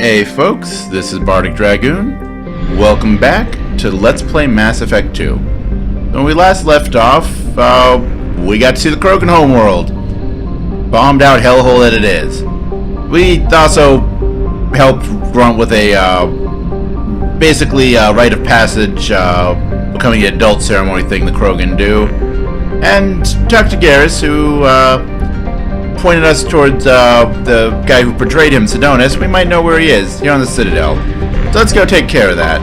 Hey folks, this is Bardic Dragoon. Welcome back to Let's Play Mass Effect 2. When we last left off, we got to see the Krogan homeworld. Bombed out hellhole that it is. We also helped Grunt with a, basically rite of passage, becoming an adult ceremony thing the Krogan do. And talked to Garrus, who, pointed us towards the guy who portrayed him, Sidonis. We might know where he is, here on the Citadel. So let's go take care of that.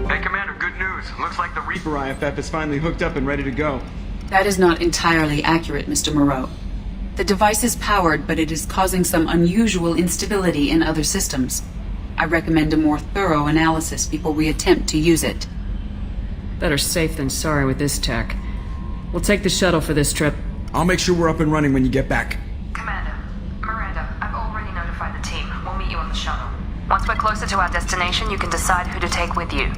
Hey, Commander, good news. Looks like the Reaper IFF is finally hooked up and ready to go. That is not entirely accurate, Mr. Moreau. The device is powered, but it is causing some unusual instability in other systems. I recommend a more thorough analysis before we attempt to use it. Better safe than sorry with this tech. We'll take the shuttle for this trip. I'll make sure we're up and running when you get back. Commander, Miranda, I've already notified the team. We'll meet you on the shuttle. Once we're closer to our destination, you can decide who to take with you.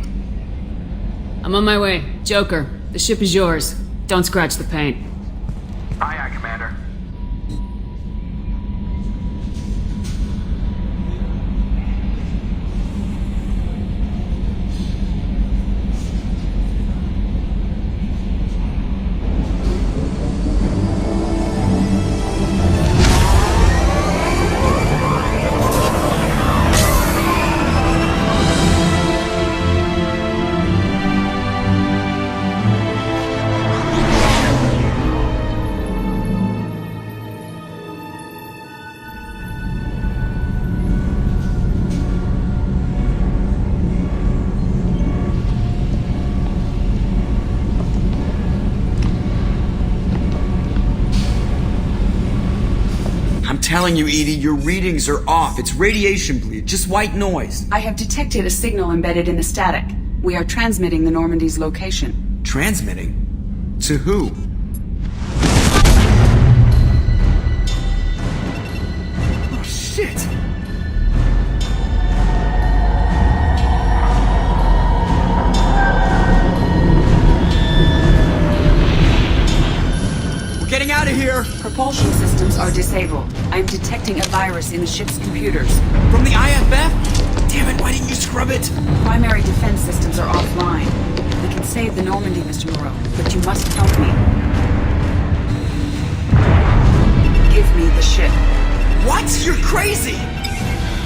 I'm on my way. Joker, the ship is yours. Don't scratch the paint. Aye, aye, Commander. I'm telling you, Edie, your readings are off. It's radiation bleed, just white noise. I have detected a signal embedded in the static. We are transmitting the Normandy's location. Transmitting? To who? Oh, shit! We're getting out of here! Propulsion systems are disabled. I am detecting a virus in the ship's computers. From the IFF? Damn it, why didn't you scrub it? Primary defense systems are offline. We can save the Normandy, Mr. Moreau, but you must help me. Give me the ship. What? You're crazy!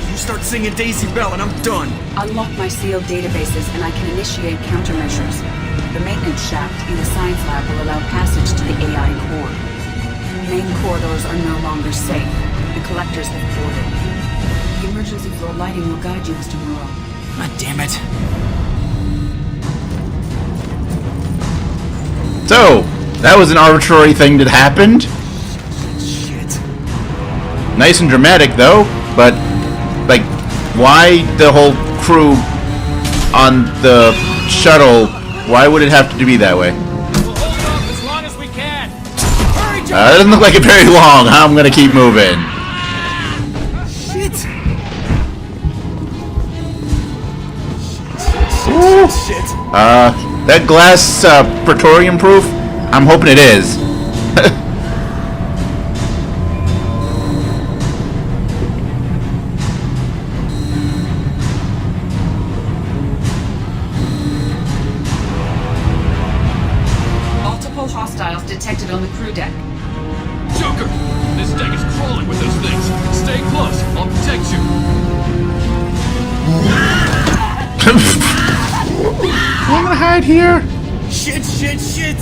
You start singing Daisy Bell and I'm done. Unlock my sealed databases and I can initiate countermeasures. The maintenance shaft in the science lab will allow passage to the AI core. Main corridors are no longer safe. The collectors have boarded. The emergency floor lighting will guide you, Mr. Moreau. God damn it. So, that was an arbitrary thing that happened. Shit. Nice and dramatic, though. But, like, why the whole crew on the shuttle? Why would it have to be that way? We'll hold off as long as we can. Hurry, It doesn't look like it very long. I'm gonna keep moving. Shit. Ooh. Shit. That glass Praetorian proof? I'm hoping it is. Multiple hostiles detected on the crew deck. Joker! This deck is crawling with those things. Stay close. I'll protect you. I'm gonna hide here. Shit, shit, shit.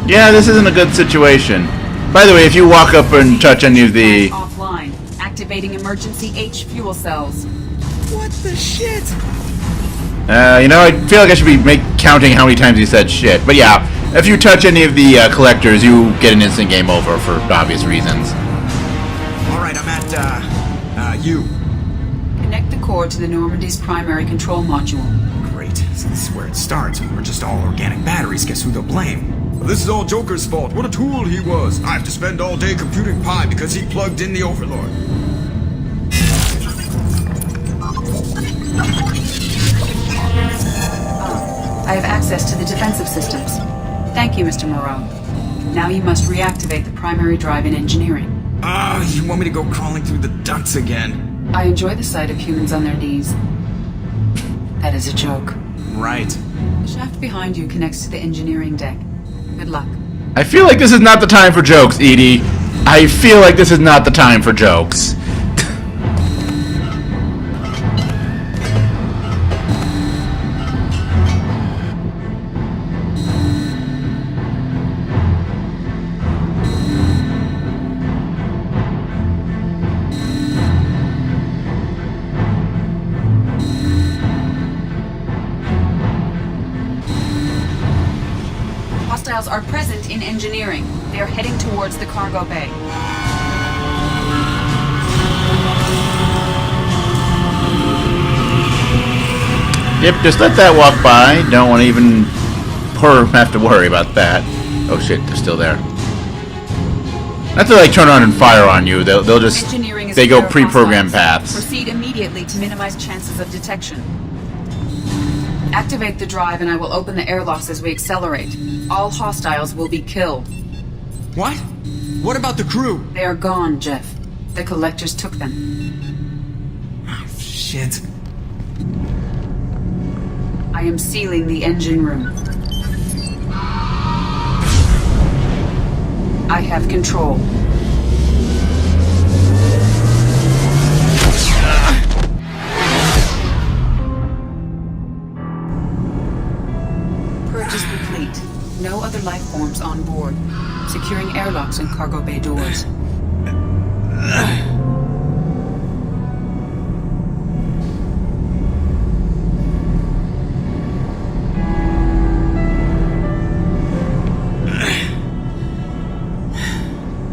Yeah, this isn't a good situation. By the way, if you walk up and touch any of the... Offline. Activating emergency H fuel cells. What the shit? you know, I feel like I should be counting how many times he said shit. But yeah, if you touch any of the collectors, you get an instant game over for obvious reasons. Alright, I'm at, you. Connect the core to the Normandy's primary control module. Great. So this is where it starts. We're just all organic batteries. Guess who they'll blame? Well, this is all Joker's fault. What a tool he was. I have to spend all day computing pi because he plugged in the Overlord. I have access to the defensive systems. Thank you, Mr. Moreau. Now you must reactivate the primary drive in engineering. You want me to go crawling through the ducts again? I enjoy the sight of humans on their knees. That is a joke. Right. The shaft behind you connects to the engineering deck. Good luck. I feel like this is not the time for jokes, Edie. I feel like this is not the time for jokes. Hostiles are present in engineering. They are heading towards the cargo bay. Yep, just let that walk by. Don't want to even have to worry about that. Oh shit, they're still there. Not to like turn on and fire on you. They'll just they go pre-programmed paths. Proceed immediately to minimize chances of detection. Activate the drive and I will open the airlocks as we accelerate. All hostiles will be killed. What? What about the crew? They are gone, Jeff. The collectors took them. Oh, shit. I am sealing the engine room. I have control. Purchase complete. No other life forms on board. Securing airlocks and cargo bay doors.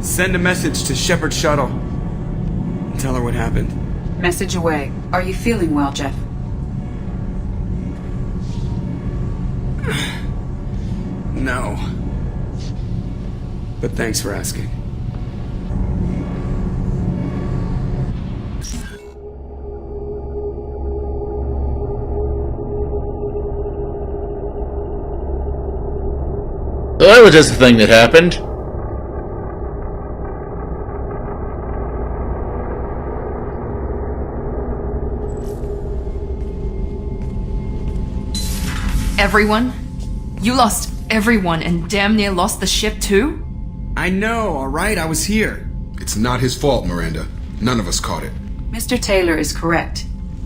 Send a message to Shepard shuttle. Tell her what happened. Message away. Are you feeling well, Jeff? No. But thanks for asking. Well, that was just a thing that happened. Everyone? You lost everyone and damn near lost the ship too? I know, alright? I was here. It's not his fault, Miranda. None of us caught it. Mr. Taylor is correct.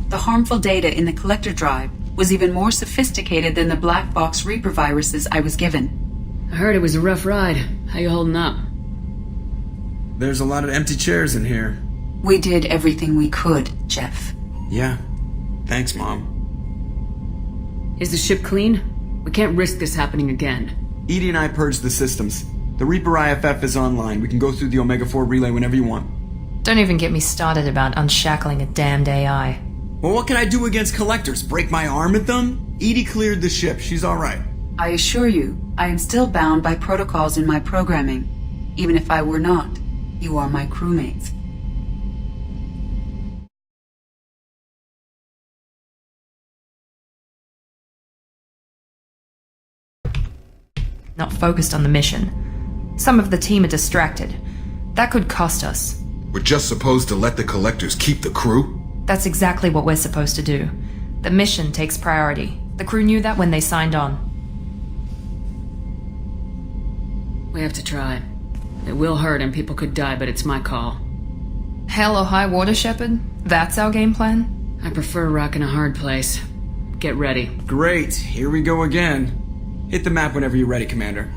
The harmful data in the collector drive was even more sophisticated than the black box Reaper viruses I was given. I heard it was a rough ride. How you holding up? There's a lot of empty chairs in here. We did everything we could, Jeff. Yeah. Thanks, Mom. Is the ship clean? We can't risk this happening again. Edie and I purged the systems. The Reaper IFF is online. We can go through the Omega-4 relay whenever you want. Don't even get me started about unshackling a damned AI. Well, what can I do against collectors? Break my arm at them? Edie cleared the ship. She's alright. I assure you, I am still bound by protocols in my programming. Even if I were not, you are my crewmates. Not focused on the mission. Some of the team are distracted. That could cost us. We're just supposed to let the collectors keep the crew? That's exactly what we're supposed to do. The mission takes priority. The crew knew that when they signed on. We have to try. It will hurt and people could die, but it's my call. Hell or high water, Shepard? That's our game plan? I prefer rock in a hard place. Get ready. Great. Here we go again. Hit the map whenever you're ready, Commander.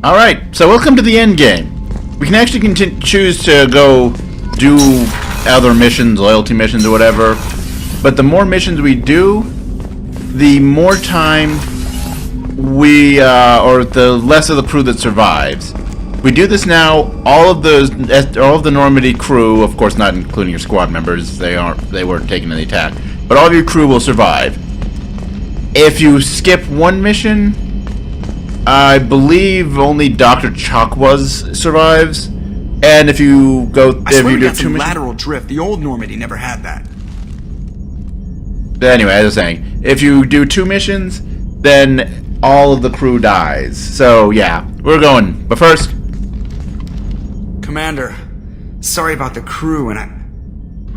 Alright, so welcome to the end game. We can actually choose to go do other missions, loyalty missions or whatever. But the more missions we do, the more time we, or the less of the crew that survives. We do this now, all of the Normandy crew, of course not including your squad members, they weren't taken in the attack, but all of your crew will survive. If you skip one mission, I believe only Dr. Chakwas survives. And if you go, I swear we got some lateral drift. The old Normandy never had that. But anyway, as I was saying, if you do 2 missions, then all of the crew dies. So yeah, we're going. But first, Commander, sorry about the crew,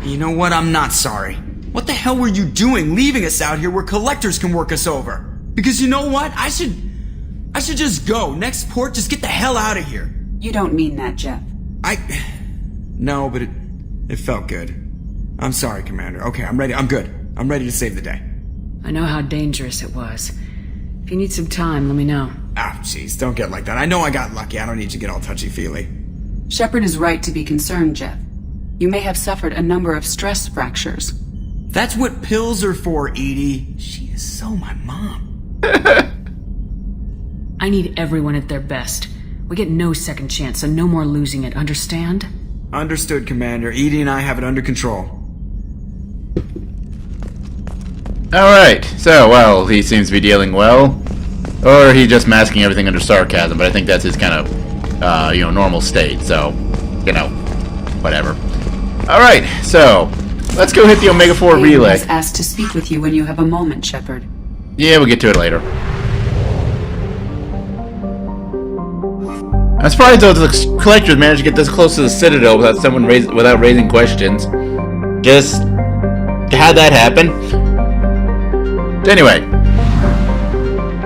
You know what? I'm not sorry. What the hell were you doing leaving us out here where collectors can work us over? Because you know what? I should just go. Next port, just get the hell out of here. You don't mean that, Jeff. No, but it felt good. I'm sorry, Commander. Okay, I'm ready. I'm good. I'm ready to save the day. I know how dangerous it was. If you need some time, let me know. Jeez, don't get like that. I know I got lucky. I don't need you to get all touchy-feely. Shepard is right to be concerned, Jeff. You may have suffered a number of stress fractures. That's what pills are for, Edie. She is so my mom. I need everyone at their best. We get no second chance, so no more losing it, understand? Understood, Commander. Edie and I have it under control. alright. So, well, he seems to be dealing well. Or he's just masking everything under sarcasm, but I think that's his kind of, normal state, so, whatever. Alright, so, let's go hit the Omega-4 Aiden relay. has asked to speak with you when you have a moment, Shepard. Yeah, we'll get to it later. I'm surprised though the collectors managed to get this close to the Citadel without raising questions. Just how'd that happen? Anyway,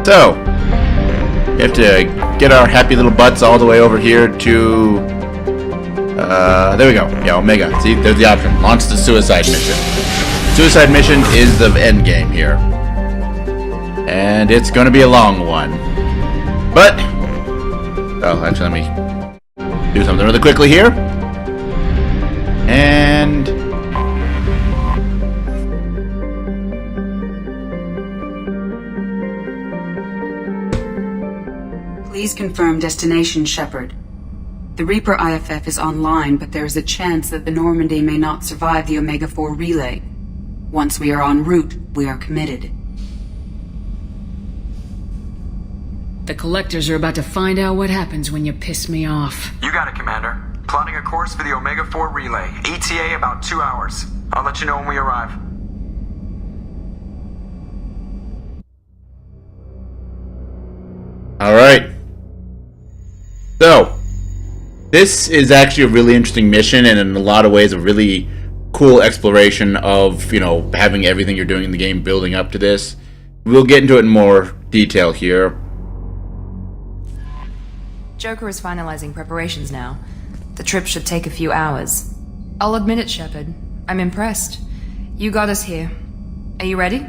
so we have to get our happy little butts all the way over here to. There we go. Yeah, Omega. See, there's the option. Launch the suicide mission. Suicide mission is the end game here, and it's going to be a long one, but. Oh, actually, let me do something really quickly here. And... Please confirm destination, Shepard. The Reaper IFF is online, but there is a chance that the Normandy may not survive the Omega-4 relay. Once we are en route, we are committed. The collectors are about to find out what happens when you piss me off. You got it, Commander. Plotting a course for the Omega-4 relay. ETA about 2 hours. I'll let you know when we arrive. Alright. So, this is actually a really interesting mission, and in a lot of ways a really cool exploration of, having everything you're doing in the game building up to this. We'll get into it in more detail here. Joker is finalizing preparations now. The trip should take a few hours. I'll admit it, Shepard. I'm impressed. You got us here. Are you ready?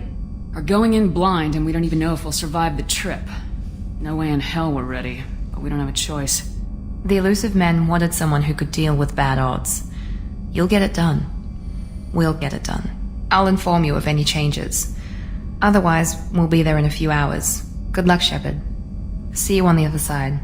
We're going in blind, and we don't even know if we'll survive the trip. No way in hell we're ready, but we don't have a choice. The elusive men wanted someone who could deal with bad odds. You'll get it done. We'll get it done. I'll inform you of any changes. Otherwise, we'll be there in a few hours. Good luck, Shepard. See you on the other side.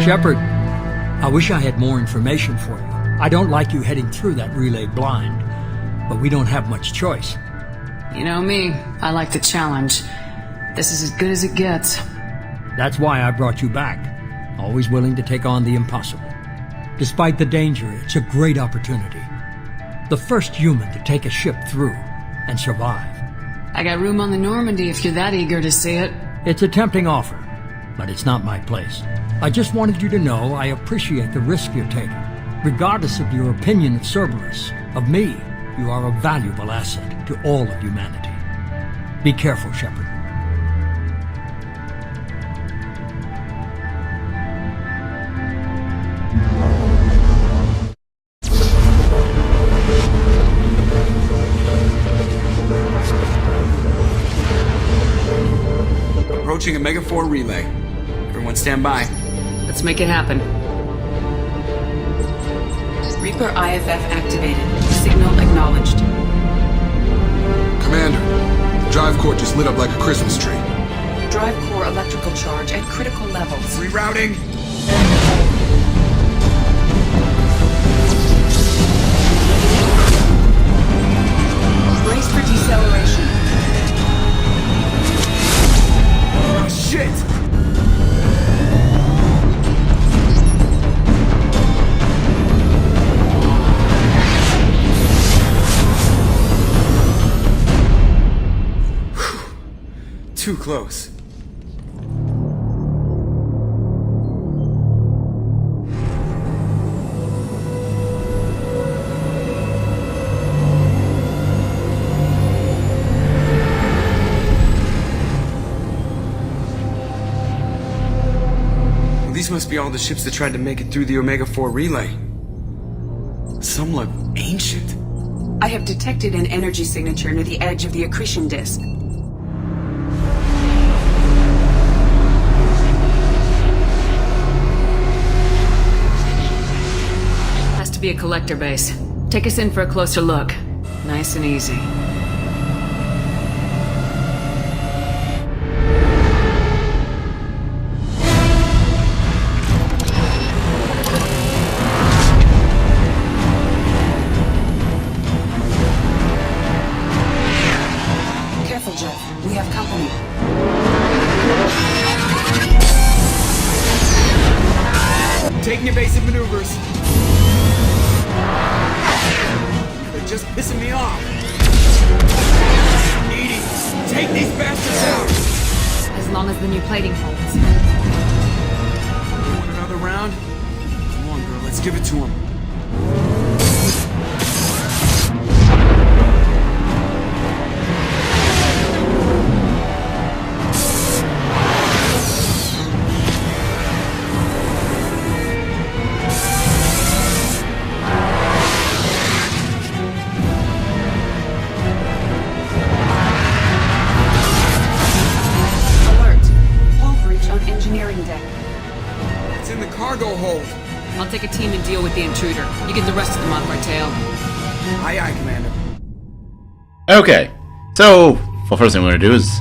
Shepard, I wish I had more information for you. I don't like you heading through that relay blind, but we don't have much choice. You know me, I like the challenge. This is as good as it gets. That's why I brought you back, always willing to take on the impossible. Despite the danger, it's a great opportunity. The first human to take a ship through and survive. I got room on the Normandy if you're that eager to see it. It's a tempting offer, but it's not my place. I just wanted you to know I appreciate the risk you're taking. Regardless of your opinion of Cerberus, of me, you are a valuable asset to all of humanity. Be careful, Shepard. Approaching Omega 4 relay. Everyone stand by. Let's make it happen. Reaper IFF activated. Signal acknowledged. Commander, the drive core just lit up like a Christmas tree. Drive core electrical charge at critical levels. Rerouting. Brace for deceleration. Oh, shit! Too close. Well, these must be all the ships that tried to make it through the Omega 4 relay. Some look ancient. I have detected an energy signature near the edge of the accretion disk. Has to be a collector base. Take us in for a closer look. Nice and easy. Careful, Jeff. We have company. Taking evasive maneuvers. They're just pissing me off. Edie, take these bastards out. As long as the new plating holds. Want another round? Come on, girl, let's give it to him. Alert. Hull breach on engineering deck. It's in the cargo hold. I'll take a team and deal with the intruder. You get the rest of them off our tail. Aye, aye, Commander. Okay, so, well, first thing we're going to do is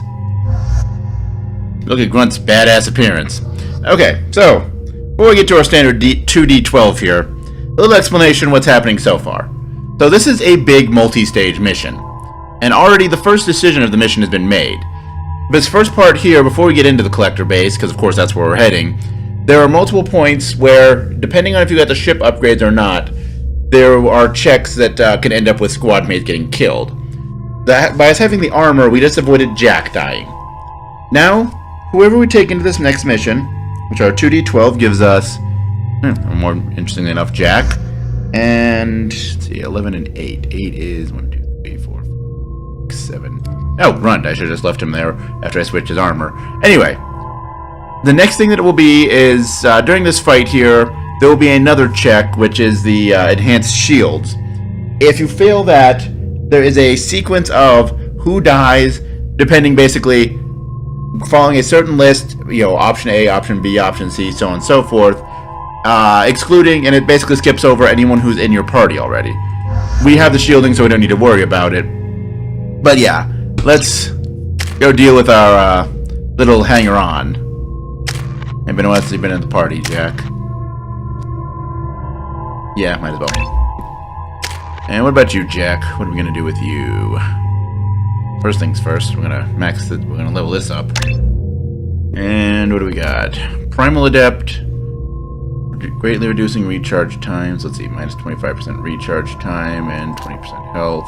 look at Grunt's badass appearance. Okay, so, before we get to our standard 2D12 here, a little explanation of what's happening so far. So this is a big multi-stage mission, and already the first decision of the mission has been made. This first part here, before we get into the collector base, because of course that's where we're heading, there are multiple points where, depending on if you got the ship upgrades or not, there are checks that can end up with squad mates getting killed. By us having the armor, we just avoided Jack dying. Now, whoever we take into this next mission, which our 2D12 gives us, more interestingly enough, Jack, and, let's see, 11 and 8. 8 is 1, 2, 3, 4, 5, 6, 7. Oh, Grunt, I should have just left him there after I switched his armor. Anyway, the next thing that it will be is, during this fight here, there will be another check, which is the enhanced shields. If you fail that, there is a sequence of who dies, depending basically, following a certain list, you know, option A, option B, option C, so on and so forth, excluding, and it basically skips over anyone who's in your party already. We have the shielding, so we don't need to worry about it. But yeah, let's go deal with our little hanger-on. Anybody else has been in the party, Jack? Yeah, might as well. And what about you, Jack? What are we gonna do with you? First things first, we're gonna we're gonna level this up. And what do we got? Primal Adept, greatly reducing recharge times. Let's see, minus 25% recharge time and 20% health.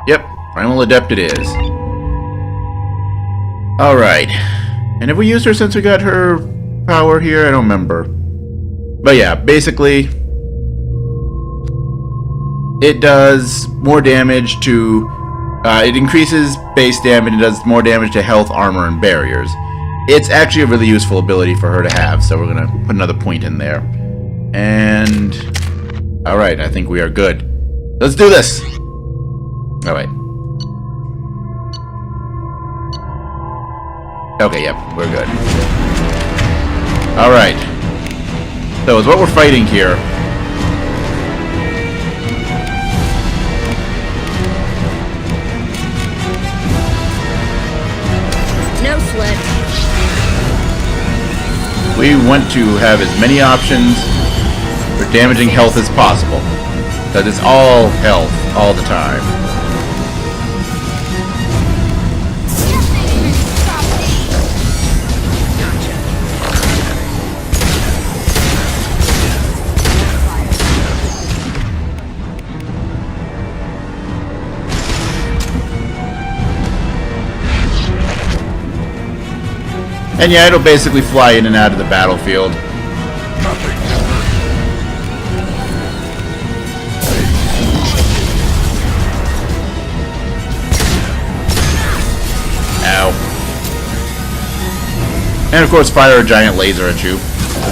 Yep, Primal Adept it is. Alright. And have we used her since we got her power here? I don't remember. But yeah, basically, it does more damage to It increases base damage and does more damage to health, armor, and barriers. It's actually a really useful ability for her to have, so we're going to put another point in there. And... Alright, I think we are good. Let's do this! Alright. Okay, yep, we're good. Alright. So, is what we're fighting here... No sweat. We want to have as many options for damaging health as possible. Because it's all health, all the time. And yeah, it'll basically fly in and out of the battlefield. Ow. And of course fire a giant laser at you.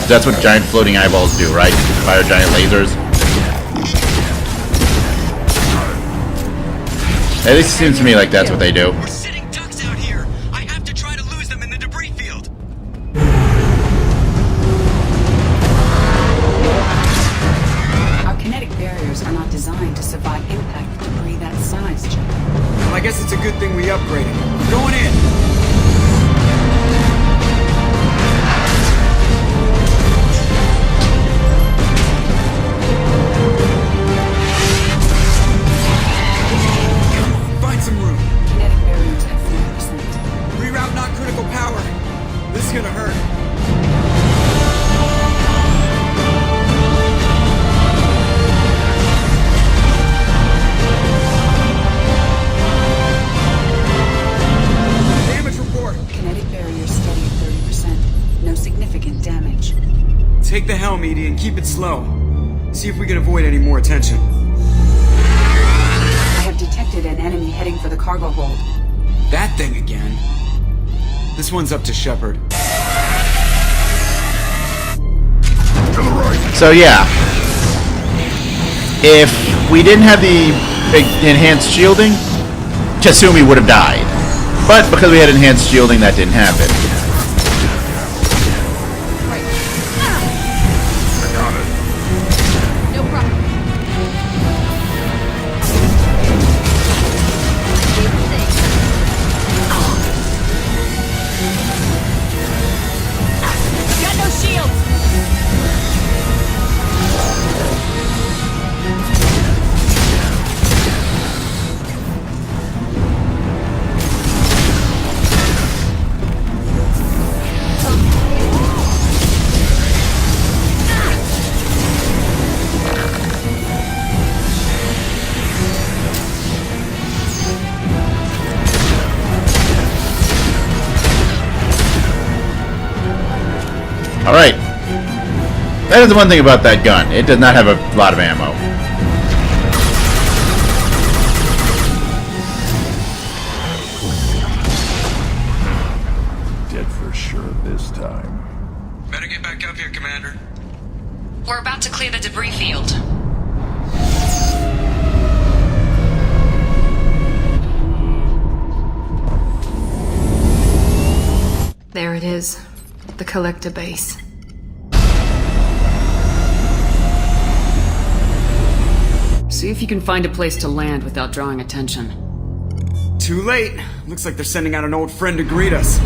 That's what giant floating eyeballs do, right? Fire giant lasers. At least it seems to me like that's what they do. We're sitting ducks out here. I have to try to lose them in the debris field. Our kinetic barriers are not designed to survive impact with debris that size, Joe. Well, I guess it's a good thing we upgraded. We're going in. Find some room. Kinetic barriers at 40%. Reroute non-critical power. This is gonna hurt. Damage report. Kinetic barriers steady at 30%. No significant damage. Take the helm, Edie, and keep it slow. See if we can avoid any more attention. I have detected an enemy heading for the cargo hold. That thing again. This one's up to Shepard. So yeah. If we didn't have the enhanced shielding, Kasumi would have died. But because we had enhanced shielding, that didn't happen. No problem. Got no shields. Alright. That is the one thing about that gun. It does not have a lot of ammo. Dead for sure this time. Better get back up here, Commander. We're about to clear the debris field. There it is. The collector base. See if you can find a place to land without drawing attention. Too late. Looks like they're sending out an old friend to greet us.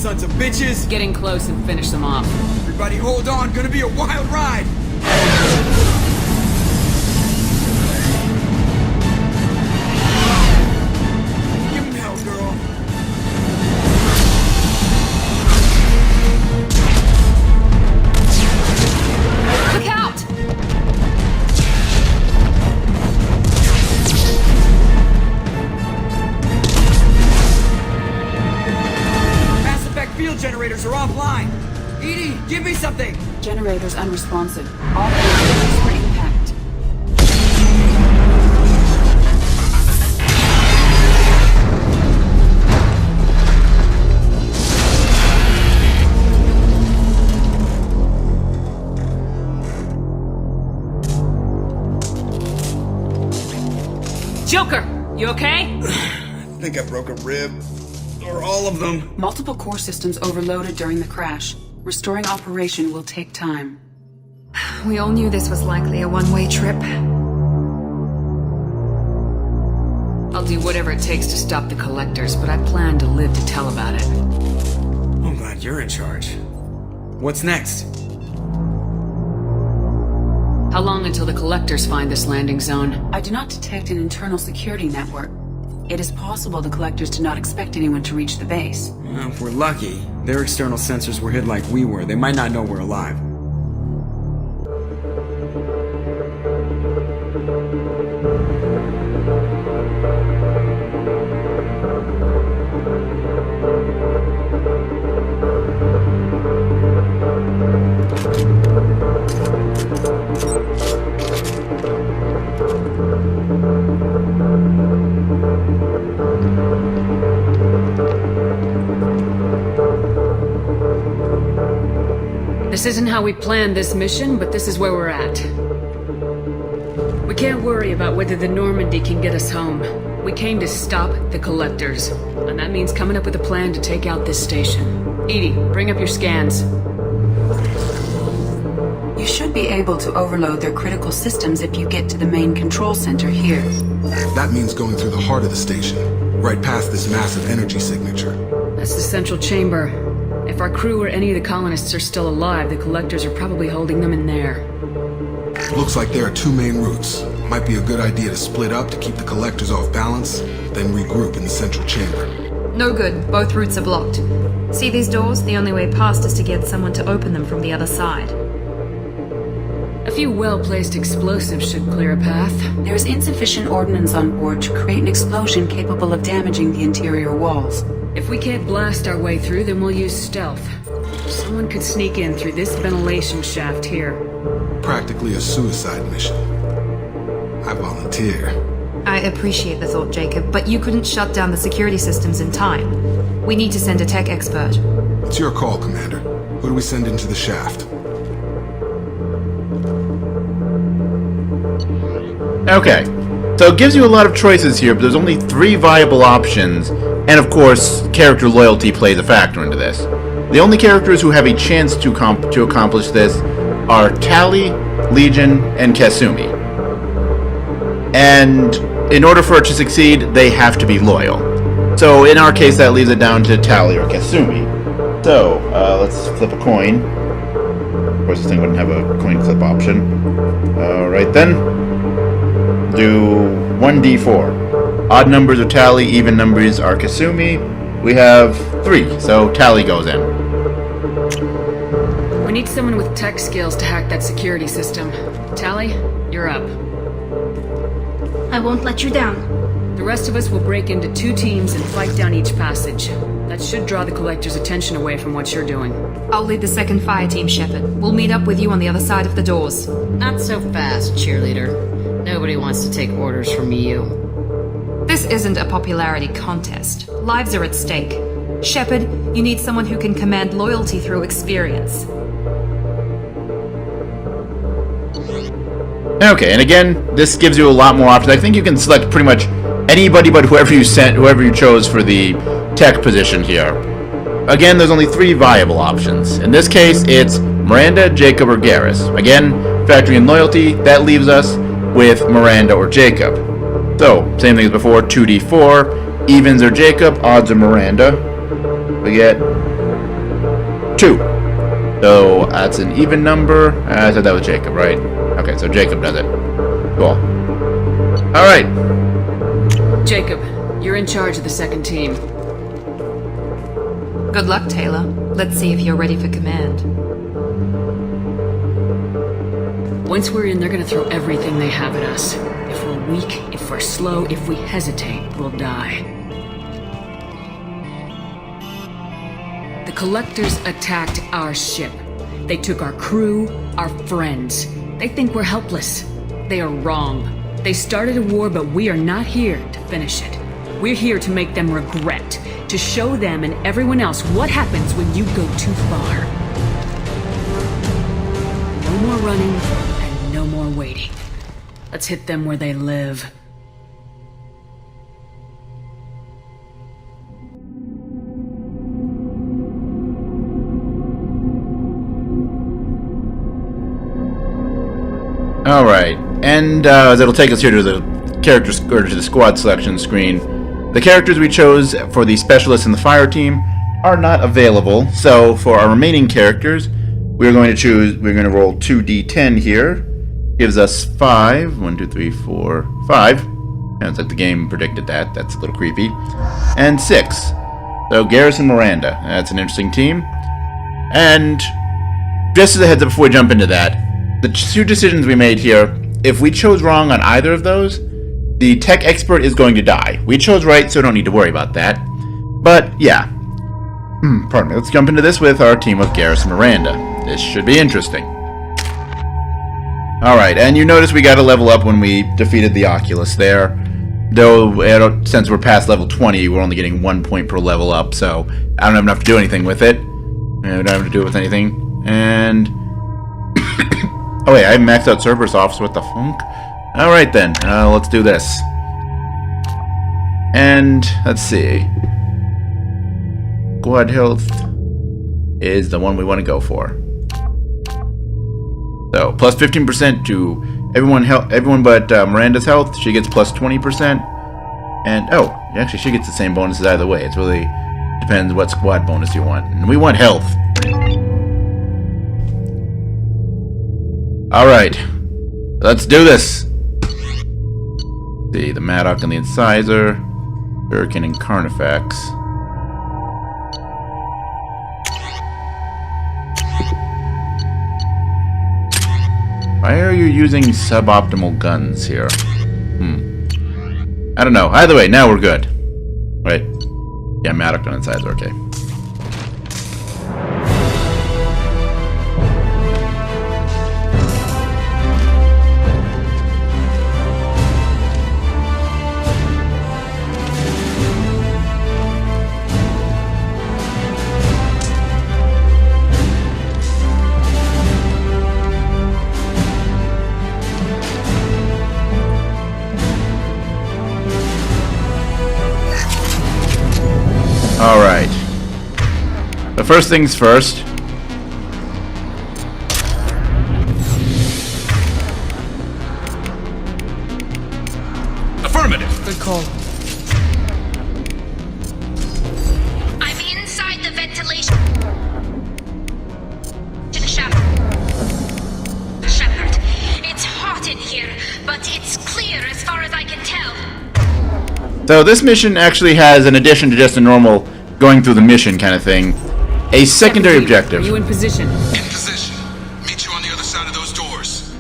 sons of bitches! Getting close and finish them off. Everybody hold on, gonna be a wild ride! Give him hell, girl. Look out! Mass Effect field generators are offline. Edie, give me something! Generators unresponsive. All conditions for impact. Joker, you okay? I think I broke a rib. Or all of them. Multiple core systems overloaded during the crash. Restoring operation will take time. We all knew this was likely a one-way trip. I'll do whatever it takes to stop the collectors, but I plan to live to tell about it. I'm glad you're in charge. What's next? How long until the collectors find this landing zone? I do not detect an internal security network. It is possible the collectors do not expect anyone to reach the base. Well, if we're lucky, their external sensors were hid like we were. They might not know we're alive. This isn't how we planned this mission, but this is where we're at. We can't worry about whether the Normandy can get us home. We came to stop the collectors, and that means coming up with a plan to take out this station. Edie, bring up your scans. You should be able to overload their critical systems if you get to the main control center here. That means going through the heart of the station, right past this massive energy signature. That's the central chamber. If our crew or any of the colonists are still alive, the collectors are probably holding them in there. Looks like there are two main routes. Might be a good idea to split up to keep the collectors off balance, then regroup in the central chamber. No good. Both routes are blocked. See these doors? The only way past is to get someone to open them from the other side. A few well-placed explosives should clear a path. There is insufficient ordnance on board to create an explosion capable of damaging the interior walls. If we can't blast our way through, then we'll use stealth. Someone could sneak in through this ventilation shaft here. Practically a suicide mission. I volunteer. I appreciate the thought, Jacob, but you couldn't shut down the security systems in time. We need to send a tech expert. It's your call, Commander. Who do we send into the shaft? Okay, so it gives you a lot of choices here, but there's only 3 viable options, and of course, character loyalty plays a factor into this. The only characters who have a chance to accomplish this are Tali, Legion, and Kasumi. And in order for it to succeed, they have to be loyal. So in our case, that leaves it down to Tali or Kasumi. So, let's flip a coin. Of course, this thing wouldn't have a coin flip option. Alright then. Do 1d4. Odd numbers are Tali, even numbers are Kasumi. We have 3, so Tali goes in. We need someone with tech skills to hack that security system. Tali, you're up. I won't let you down. The rest of us will break into 2 teams and fight down each passage. That should draw the collectors' attention away from what you're doing. I'll lead the second fire team, Shepard. We'll meet up with you on the other side of the doors. Not so fast, cheerleader. Nobody wants to take orders from you. This isn't a popularity contest. Lives are at stake. Shepard, you need someone who can command loyalty through experience. Okay, and again, this gives you a lot more options. I think you can select pretty much anybody but whoever you chose for the tech position here. Again, there's only 3 viable options. In this case, it's Miranda, Jacob, or Garrus. Again, factoring in loyalty, that leaves us with Miranda or Jacob. So, same thing as before, 2d4. Evens are Jacob, odds are Miranda. We get 2. So that's an even number. I said that was Jacob, right? Okay, so Jacob does it. Cool. Alright. Jacob, you're in charge of the second team. Good luck, Taylor. Let's see if you're ready for command. Once we're in, they're gonna throw everything they have at us. If we're weak, if we're slow, if we hesitate, we'll die. The Collectors attacked our ship. They took our crew, our friends. They think we're helpless. They are wrong. They started a war, but we are not here to finish it. We're here to make them regret, to show them and everyone else what happens when you go too far. No more running, and no more waiting. Let's hit them where they live. Alright, and it'll take us here to the characters, or to the squad selection screen. The characters we chose for the specialists in the fire team are not available, so for our remaining characters, we're going to roll 2d10 here. Gives us 5. 1, 2, 3, 4, 5. Sounds like the game predicted that. That's a little creepy. And 6. So Garrison Miranda. That's an interesting team. And just as a heads up before we jump into that, the 2 decisions we made here, if we chose wrong on either of those, the tech expert is going to die. We chose right, so don't need to worry about that. But, yeah. Pardon me. Let's jump into this with our team of Garrison Miranda. This should be interesting. Alright, and you notice we got a level up when we defeated the Oculus there. Though, since we're past level 20, we're only getting 1 point per level up, so I don't have enough to do anything with it. I don't have to do it with anything. And... oh wait, I have maxed out Cerberus off, so what the funk? Alright then, let's do this. And, let's see. Squad health is the one we want to go for. So, plus 15% to everyone but Miranda's health. She gets plus 20%. And, oh, actually she gets the same bonuses either way. It really depends what squad bonus you want. And we want health. Alright, let's do this. See, the Maddox and the Incisor, Hurricane and Carnifex. Why are you using suboptimal guns here? I don't know. Either way, now we're good. Right. Yeah, Maddox and Incisor, okay. Alright. The first things first. Affirmative. Good call. I'm inside the ventilation shaft. Shepard, it's hot in here, but it's clear as far as I can tell. So this mission actually has, in addition to just a normal going through the mission kind of thing, a secondary objective. Are you in position? In position. Meet you on the other side of those doors.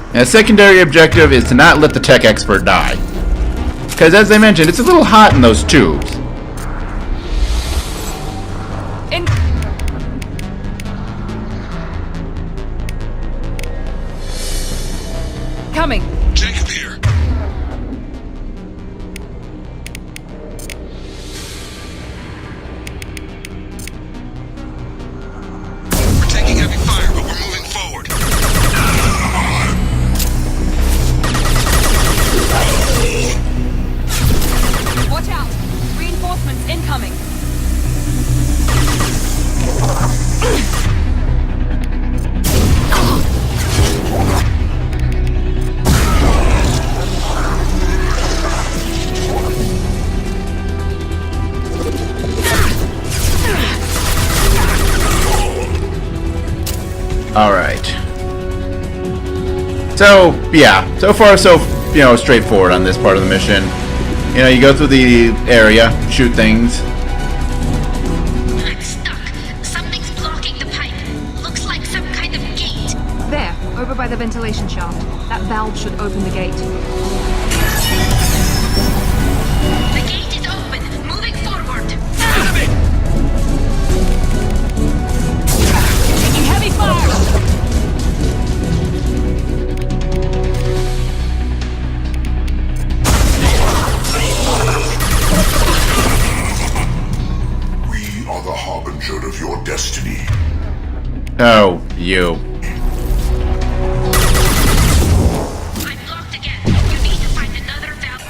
And a secondary objective is to not let the tech expert die. Because as I mentioned, it's a little hot in those tubes. Coming. Jacob here. We're taking heavy fire, but we're moving forward. Watch out! Reinforcements incoming! Alright. So, yeah. So far, so, straightforward on this part of the mission. You go through the area, shoot things. I'm stuck. Something's blocking the pipe. Looks like some kind of gate. There, over by the ventilation shaft. That valve should open the gate. The gate is open. Moving forward. Taking heavy fire! Harbinger of your destiny. Oh, you. I'm blocked again. You need to find another valve.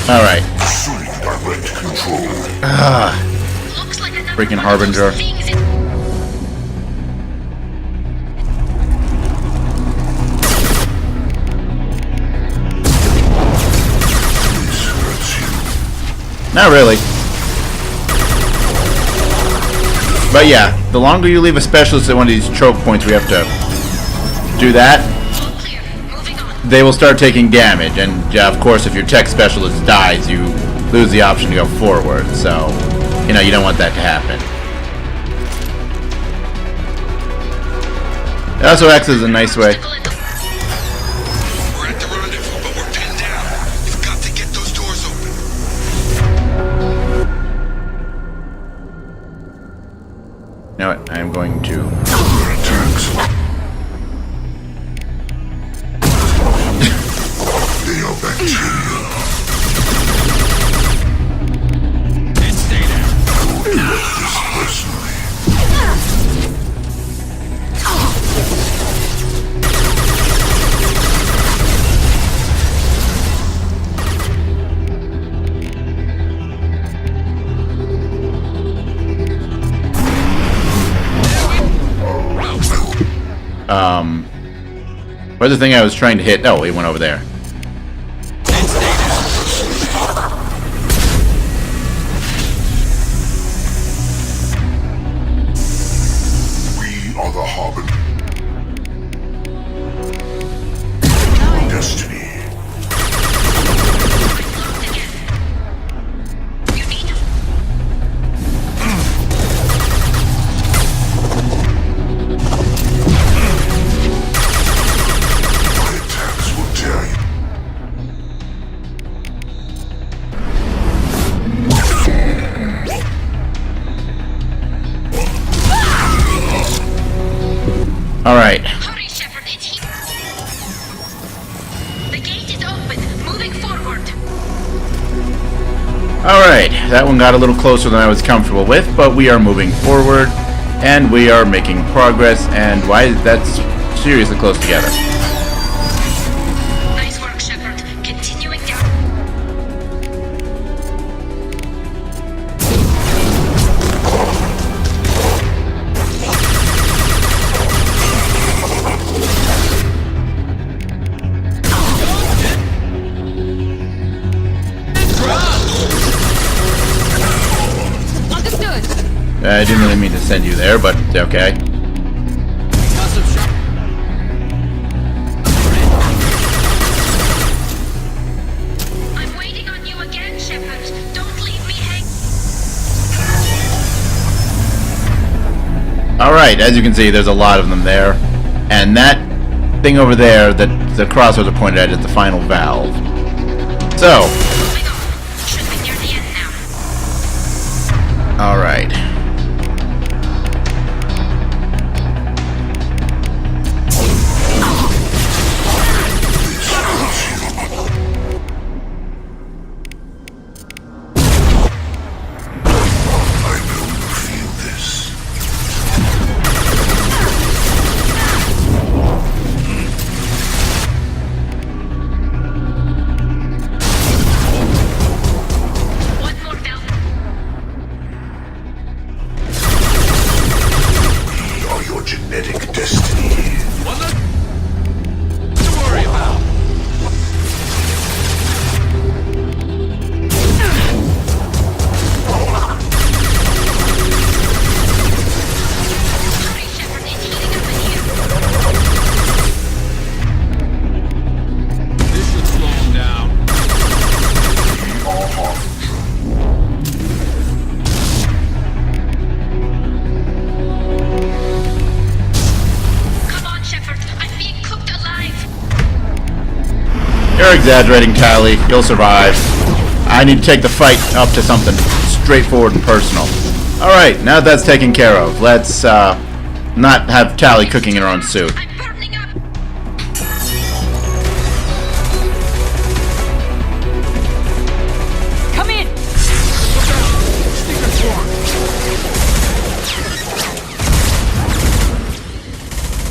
Alright. Direct control. Looks like another Freaking one of Harbinger. those things Not really. But yeah, the longer you leave a specialist at one of these choke points, we have to do that. They will start taking damage, and of course, if your tech specialist dies, you lose the option to go forward. So, you don't want that to happen. It also acts as a nice way. We're at the rendezvous, but we're pinned down. You've got to get those doors open. You know what? I am going to. They are bacteria. And stay there. This personally. Where's the thing I was trying to hit? Oh, he went over there. We are the Harbinger. Destiny. Alright. Hurry, Shepard, it's here. The gate is open. Moving forward. Alright. That one got a little closer than I was comfortable with, but we are moving forward, and we are making progress, and why that's seriously close together. Nice work, Shepard. Continuing down. I didn't really mean to send you there, but okay. I'm waiting on you again, Shepard. Don't leave me hanging. Alright, as you can see, there's a lot of them there. And that thing over there that the crossroads are pointed at is the final valve. So. Should be near the end now. Alright. You're exaggerating, Tali. You'll survive. I need to take the fight up to something straightforward and personal. Alright, now that's taken care of, let's not have Tali cooking in her own soup. Come in!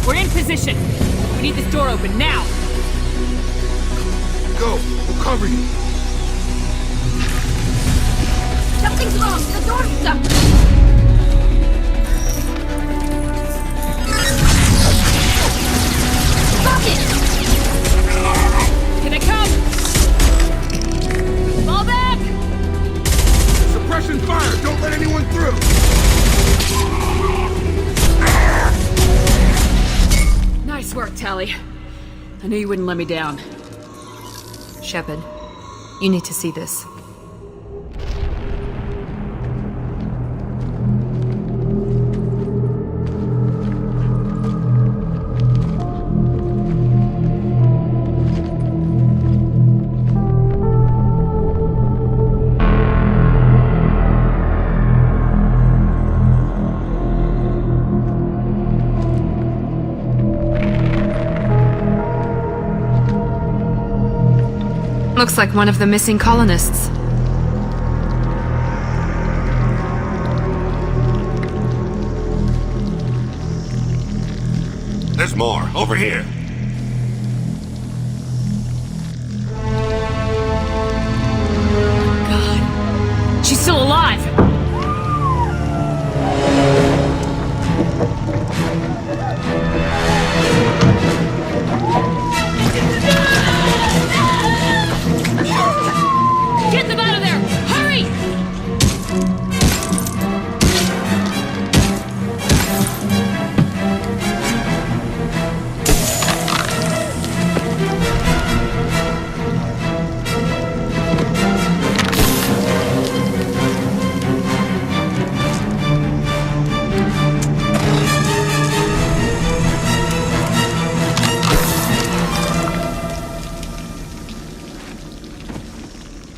We're in position. We need this door open now. Go. We'll cover you. Something's wrong. The door's stuck. Stop it! Can I come? Fall back! Suppression fire. Don't let anyone through. Nice work, Tali. I knew you wouldn't let me down. Shepard, you need to see this. Looks like one of the missing colonists. There's more. Over here. God. She's still alive! Get them out of there! Hurry!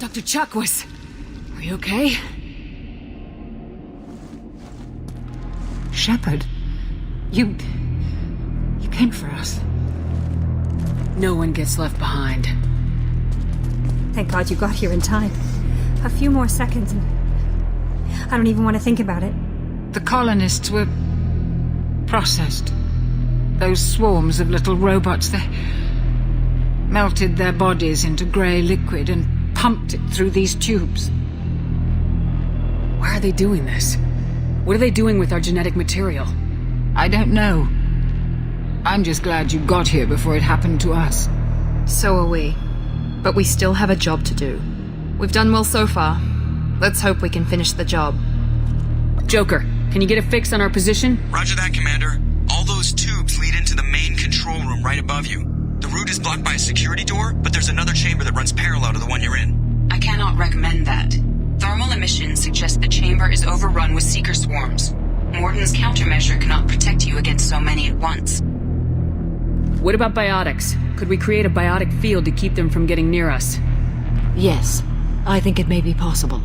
Dr. Chakwas, are you okay? Shepard, you came for us. No one gets left behind. Thank God you got here in time. A few more seconds and I don't even want to think about it. The colonists were processed. Those swarms of little robots, they melted their bodies into grey liquid and pumped it through these tubes. Why are they doing this? What are they doing with our genetic material? I don't know. I'm just glad you got here before it happened to us. So are we. But we still have a job to do. We've done well so far. Let's hope we can finish the job. Joker, can you get a fix on our position? Roger that, Commander. All those tubes lead into the main control room right above you. The route is blocked by a security door, but there's another chamber that runs parallel to the one you're in. I cannot recommend that. Thermal emissions suggest the chamber is overrun with seeker swarms. Morden's countermeasure cannot protect you against so many at once. What about biotics? Could we create a biotic field to keep them from getting near us? Yes, I think it may be possible.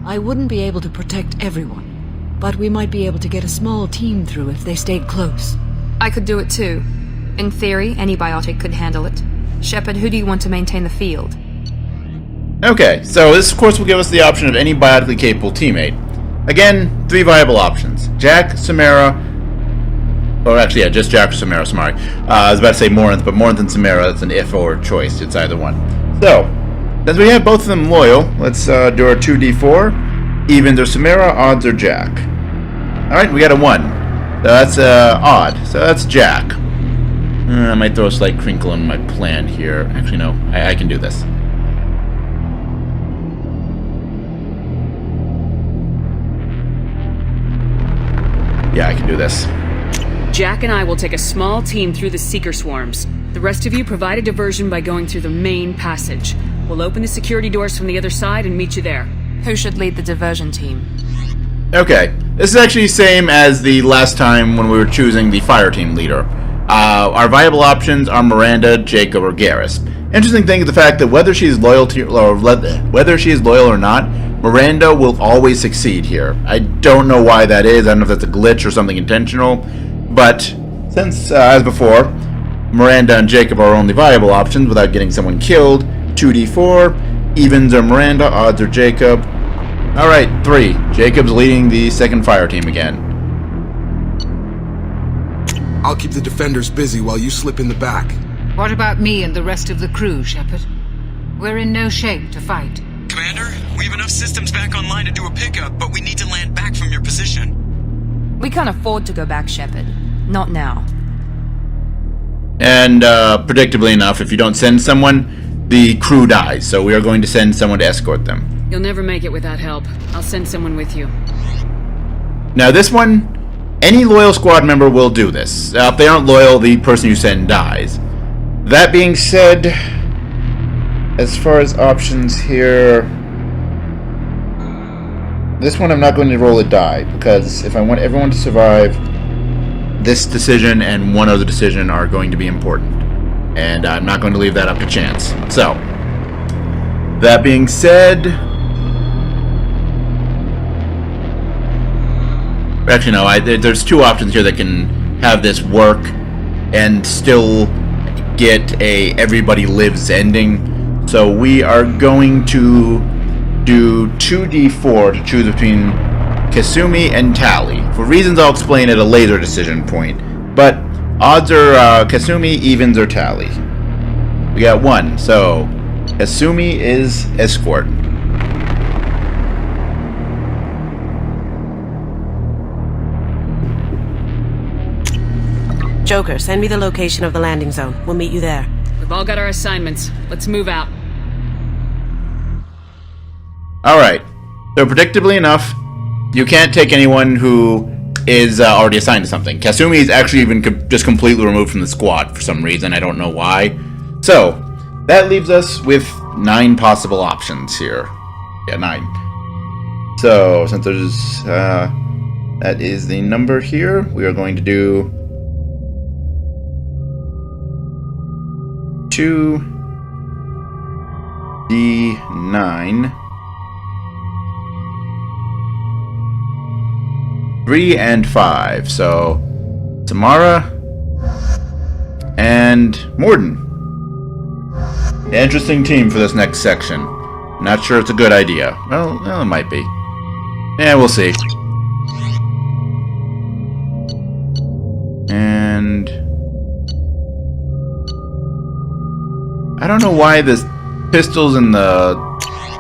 I wouldn't be able to protect everyone, but we might be able to get a small team through if they stayed close. I could do it too. In theory, any biotic could handle it. Shepard, who do you want to maintain the field? Okay, so this of course will give us the option of any biotically capable teammate. Again, 3 viable options. Jack, Samara, or actually, yeah, just Jack or Samara, sorry. I was about to say Morinth, but Morinth and Samara, that's an if or choice. It's either one. So, since we have both of them loyal, let's do our 2d4. Evens are Samara, odds are Jack. Alright, we got a 1. So that's odd. So that's Jack. I might throw a slight crinkle in my plan here. Actually, no, I can do this. Yeah, I can do this. Jack and I will take a small team through the seeker swarms. The rest of you provide a diversion by going through the main passage. We'll open the security doors from the other side and meet you there. Who should lead the diversion team? Okay, this is actually the same as the last time when we were choosing the fire team leader. Our viable options are Miranda, Jacob, or Garrus. Interesting thing is the fact that whether she's loyal to or whether she is loyal or not, Miranda will always succeed here. I don't know why that is. I don't know if that's a glitch or something intentional, but since, as before, Miranda and Jacob are only viable options without getting someone killed. 2d4, evens are Miranda, odds are Jacob. Alright, 3. Jacob's leading the second fire team again. I'll keep the defenders busy while you slip in the back. What about me and the rest of the crew, Shepard? We're in no shape to fight. Commander, we have enough systems back online to do a pickup, but we need to land back from your position. We can't afford to go back, Shepard. Not now. And, predictably enough, if you don't send someone, the crew dies, so we are going to send someone to escort them. You'll never make it without help. I'll send someone with you. Now this one, any loyal squad member will do this. If they aren't loyal, the person you send dies. That being said, as far as options here, this one I'm not going to roll a die, because if I want everyone to survive, this decision and one other decision are going to be important. And I'm not going to leave that up to chance. So, that being said, actually no, there's two options here that can have this work and still get a everybody lives ending. So we are going to do 2d4 to choose between Kasumi and Tali. For reasons I'll explain at a later decision point. But odds are Kasumi, evens are Tali. We got 1, so Kasumi is escort. Joker, send me the location of the landing zone. We'll meet you there. We've all got our assignments. Let's move out. Alright. So predictably enough, you can't take anyone who is already assigned to something. Kasumi is actually even just completely removed from the squad for some reason. I don't know why. So, that leaves us with 9 possible options here. Yeah, 9. So, since there's, that is the number here, we are going to do 2d9, 3 and 5. So Tamara and Morden. Interesting team for this next section. Not sure it's a good idea. Well, it might be. Yeah, we'll see. And I don't know why the pistols and the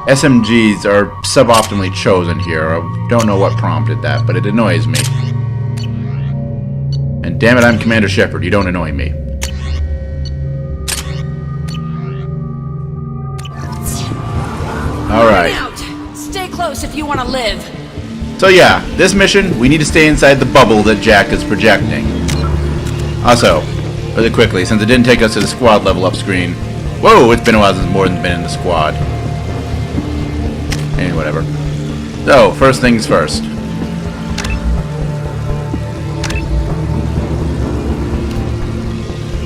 SMGs are suboptimally chosen here. I don't know what prompted that, but it annoys me. And damn it, I'm Commander Shepard. You don't annoy me. Alright. Stay close if you want to live. So yeah, this mission, we need to stay inside the bubble that Jack is projecting. Also, really quickly, since it didn't take us to the squad level up screen. Whoa, it's been a while since Morden's been in the squad. Anyway, whatever. So, first things first.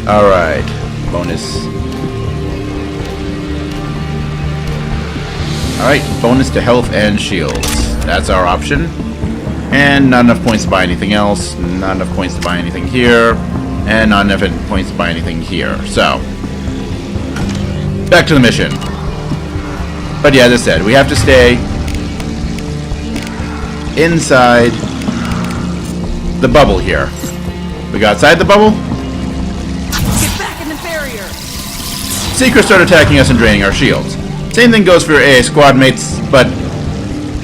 Alright. Bonus. Alright, bonus to health and shields. That's our option. And not enough points to buy anything else. Not enough points to buy anything here. And not enough points to buy anything here. So, back to the mission. But yeah, as I said, we have to stay inside the bubble here. We go outside the bubble. Get back in the barrier. Seekers start attacking us and draining our shields. Same thing goes for your AA squad mates, but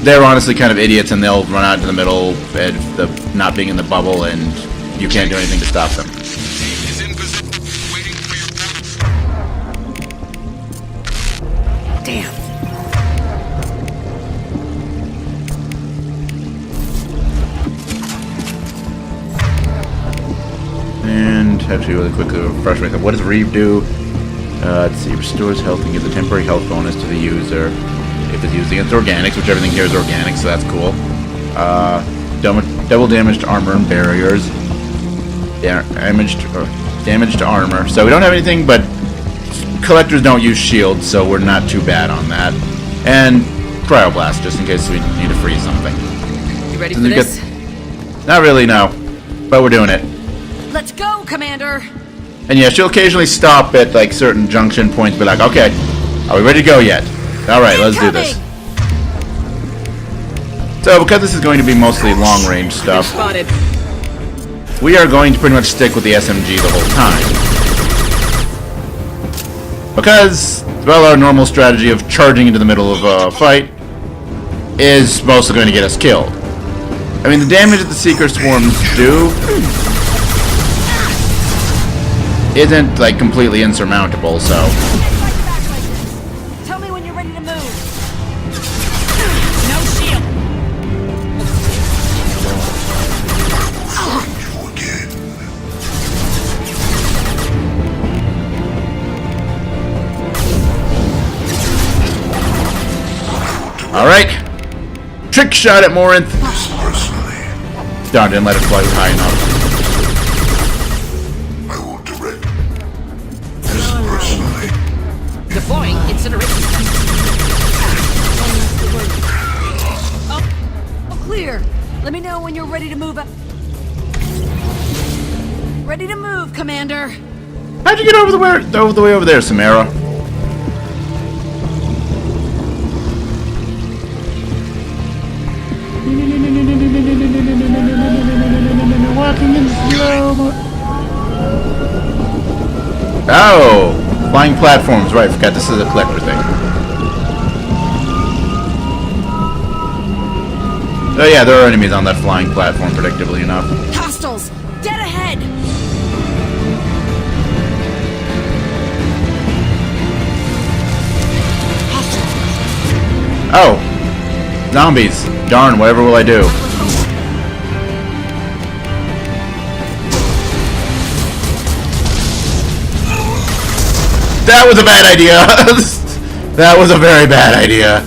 they're honestly kind of idiots and they'll run out to the middle and the not being in the bubble and you can't do anything to stop them. Damn. And actually really quickly refresh myself. What does Reeve do? Let's see, restores health and gives a temporary health bonus to the user if it's used against organics, which everything here is organic, so that's cool. Double damage to armor and barriers. Damage to armor. So we don't have anything but collectors don't use shields, so we're not too bad on that. And cryoblast, just in case we need to freeze something. You ready for this? Not really, no. But we're doing it. Let's go, Commander! And yeah, she'll occasionally stop at like certain junction points, be like, okay, are we ready to go yet? Alright, let's do this. So, because this is going to be mostly long-range stuff, we are going to pretty much stick with the SMG the whole time. Because, well, our normal strategy of charging into the middle of a fight is mostly going to get us killed. I mean, the damage that the Seeker Swarms do isn't, like, completely insurmountable, so... Tell me when you're ready to move. No shield. Alright. Trick shot at Morinth. Darn, didn't let it fly high enough. Deploying incineration. Oh, clear. Let me know when you're ready to move up. Ready to move, Commander. How'd you get over the way over there, Samara? Walking in slow. Oh, flying platforms. Right, forgot this is a collector thing. Oh yeah, there are enemies on that flying platform, predictably enough. Hostiles, dead ahead. Oh, zombies. Darn, whatever will I do? That was a bad idea. That was a very bad idea.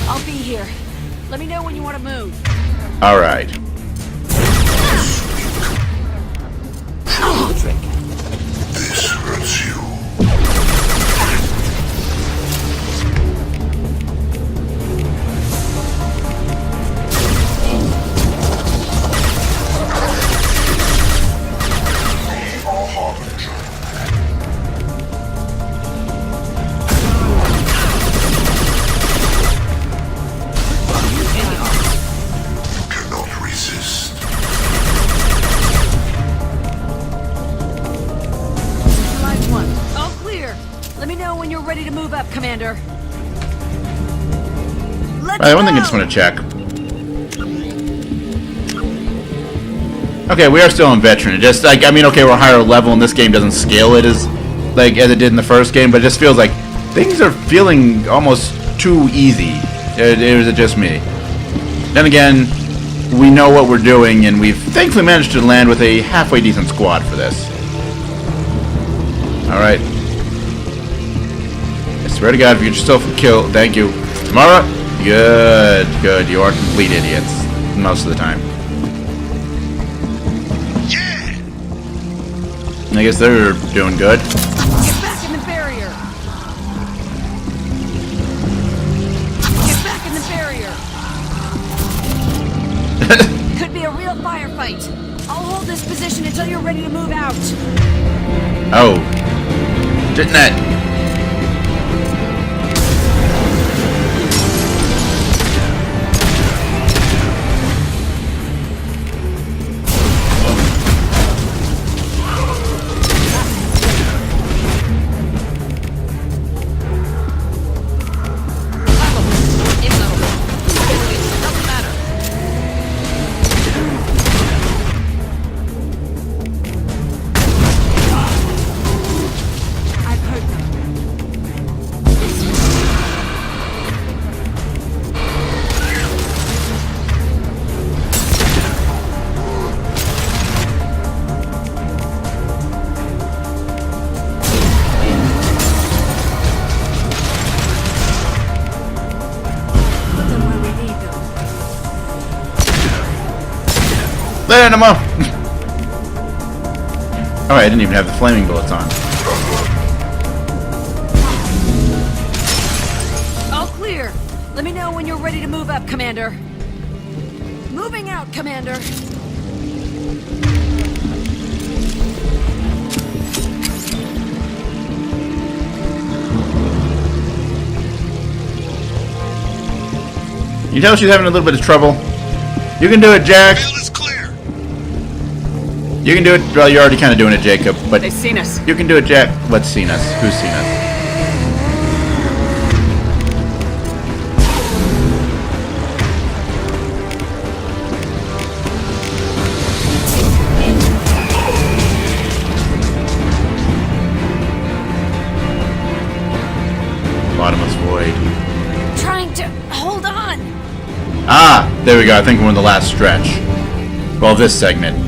I'll be here. Let me know when you want to move. All right. This hurts you. Ready to move up, Commander. Alright, one thing I just want to check. Okay, we are still on veteran. It just like, I mean, okay, we're higher level, and this game doesn't scale it as like as it did in the first game, but it just feels like things are feeling almost too easy. Or is it just me? Then again, we know what we're doing, and we've thankfully managed to land with a halfway decent squad for this. All right. I swear to God, if you get yourself a kill, thank you. Tamara, good, good. You are complete idiots most of the time. Yeah. I guess they're doing good. Get back in the barrier. Get back in the barrier. Could be a real firefight. I'll hold this position until you're ready to move out. Oh, didn't that? enema! Oh, I didn't even have the flaming bullets on. All clear. Let me know when you're ready to move up, Commander. Moving out, Commander. You tell she's having a little bit of trouble. You can do it, Jack. You can do it. Well, you're already kind of doing it, Jacob. But they've seen us. You can do it, Jack. What's seen us? Who's seen us? Bottomless void. Trying to hold on. Ah, there we go. I think we're in the last stretch. Well, this segment.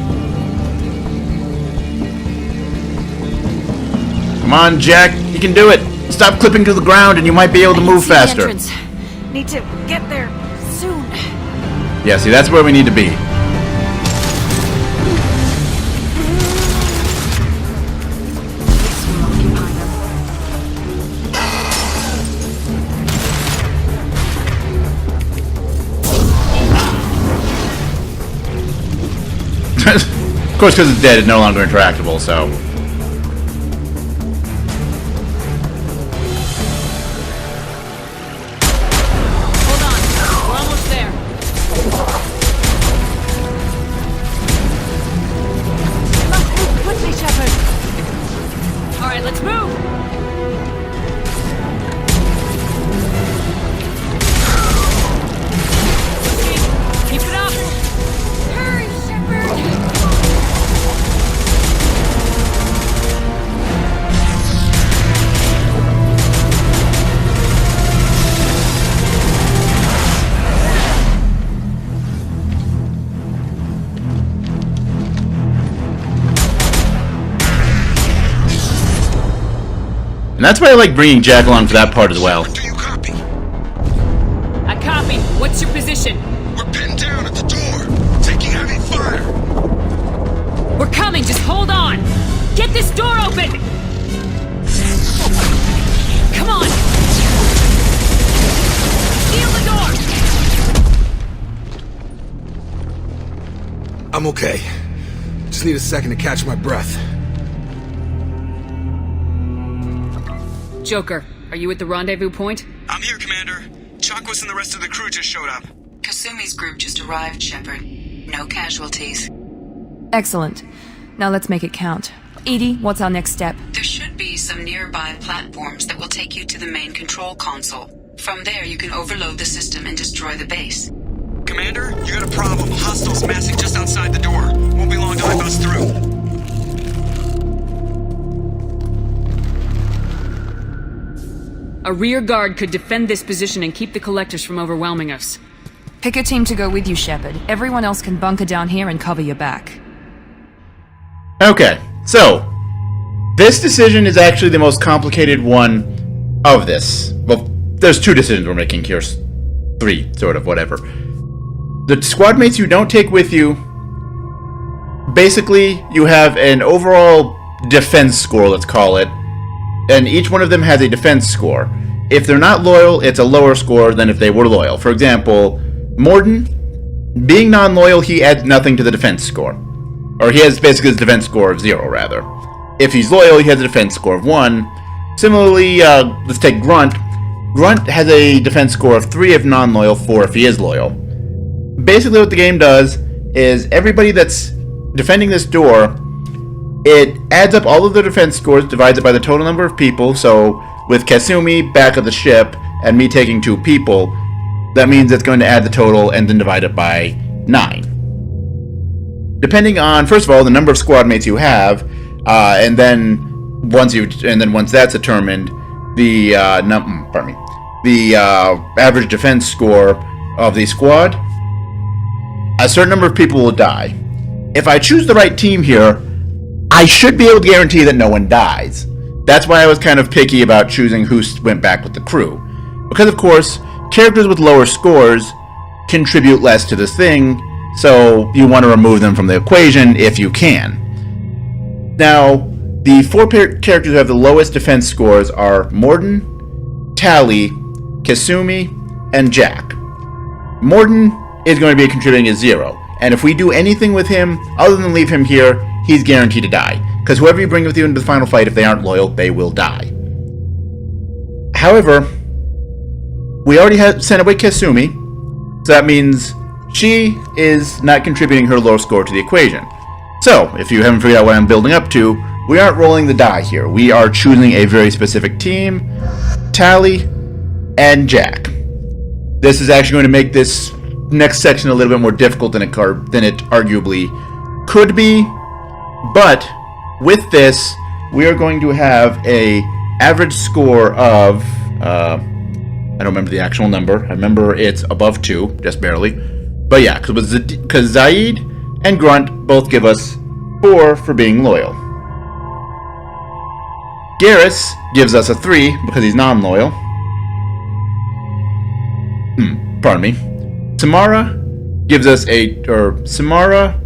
Come on, Jack. You can do it. Stop clipping to the ground and you might be able to move faster. Need to get there soon. Yeah, see, that's where we need to be. Of course, because it's dead, it's no longer interactable, so... Hold on. We're almost there. Must move quickly, Shepard. All right, let's move. Keep it up. Hurry, Shepard. And that's why I like bringing Jack along for that part as well. I copy. What's your position? We're pinned down at the door, taking heavy fire. We're coming. Just hold on. Get this door open. Come on. Seal the door. I'm okay. Just need a second to catch my breath. Joker, are you at the rendezvous point? I'm here, Commander. Chakwas and the rest of the crew just showed up. Kasumi's group just arrived, Shepard. No casualties. Excellent. Now let's make it count. Edie, what's our next step? There should be some nearby platforms that will take you to the main control console. From there, you can overload the system and destroy the base. Commander, you got a problem. Hostiles massing just outside the door. Won't be long till I bust through. A rear guard could defend this position and keep the collectors from overwhelming us. Pick a team to go with you, Shepard. Everyone else can bunker down here and cover your back. Okay, so this decision is actually the most complicated one of this. Well, there's two decisions we're making here. Three, sort of, whatever. The squad mates you don't take with you, basically, you have an overall defense score, let's call it, and each one of them has a defense score. If they're not loyal, it's a lower score than if they were loyal. For example, Morden, being non-loyal, he adds nothing to the defense score. Or he has basically his defense score of 0, rather. If he's loyal, he has a defense score of 1. Similarly, let's take Grunt. Grunt has a defense score of 3 if non-loyal, 4 if he is loyal. Basically what the game does is everybody that's defending this door, it adds up all of the defense scores, divides it by the total number of people. So with Kasumi back of the ship and me taking 2 people, that means it's going to add the total and then divide it by 9. Depending on, first of all, the number of squad mates you have, and then once that's determined, the average defense score of the squad, a certain number of people will die. If I choose the right team here, I should be able to guarantee that no one dies. That's why I was kind of picky about choosing who went back with the crew. Because, of course, characters with lower scores contribute less to this thing, so you want to remove them from the equation if you can. Now, the 4 characters who have the lowest defense scores are Morden, Tali, Kasumi, and Jack. Morden is going to be contributing a 0, and if we do anything with him other than leave him here, he's guaranteed to die. Because whoever you bring with you into the final fight, if they aren't loyal, they will die. However, we already sent away Kasumi, so that means she is not contributing her low score to the equation. So, if you haven't figured out what I'm building up to, we aren't rolling the die here. We are choosing a very specific team, Tali and Jack. This is actually going to make this next section a little bit more difficult than it arguably could be, but with this, we are going to have a average score of, I don't remember the actual number. I remember it's above 2, just barely. But yeah, because Zaid and Grunt both give us 4 for being loyal. Garrus gives us a 3 because he's non-loyal. Pardon me. Samara gives us Samara,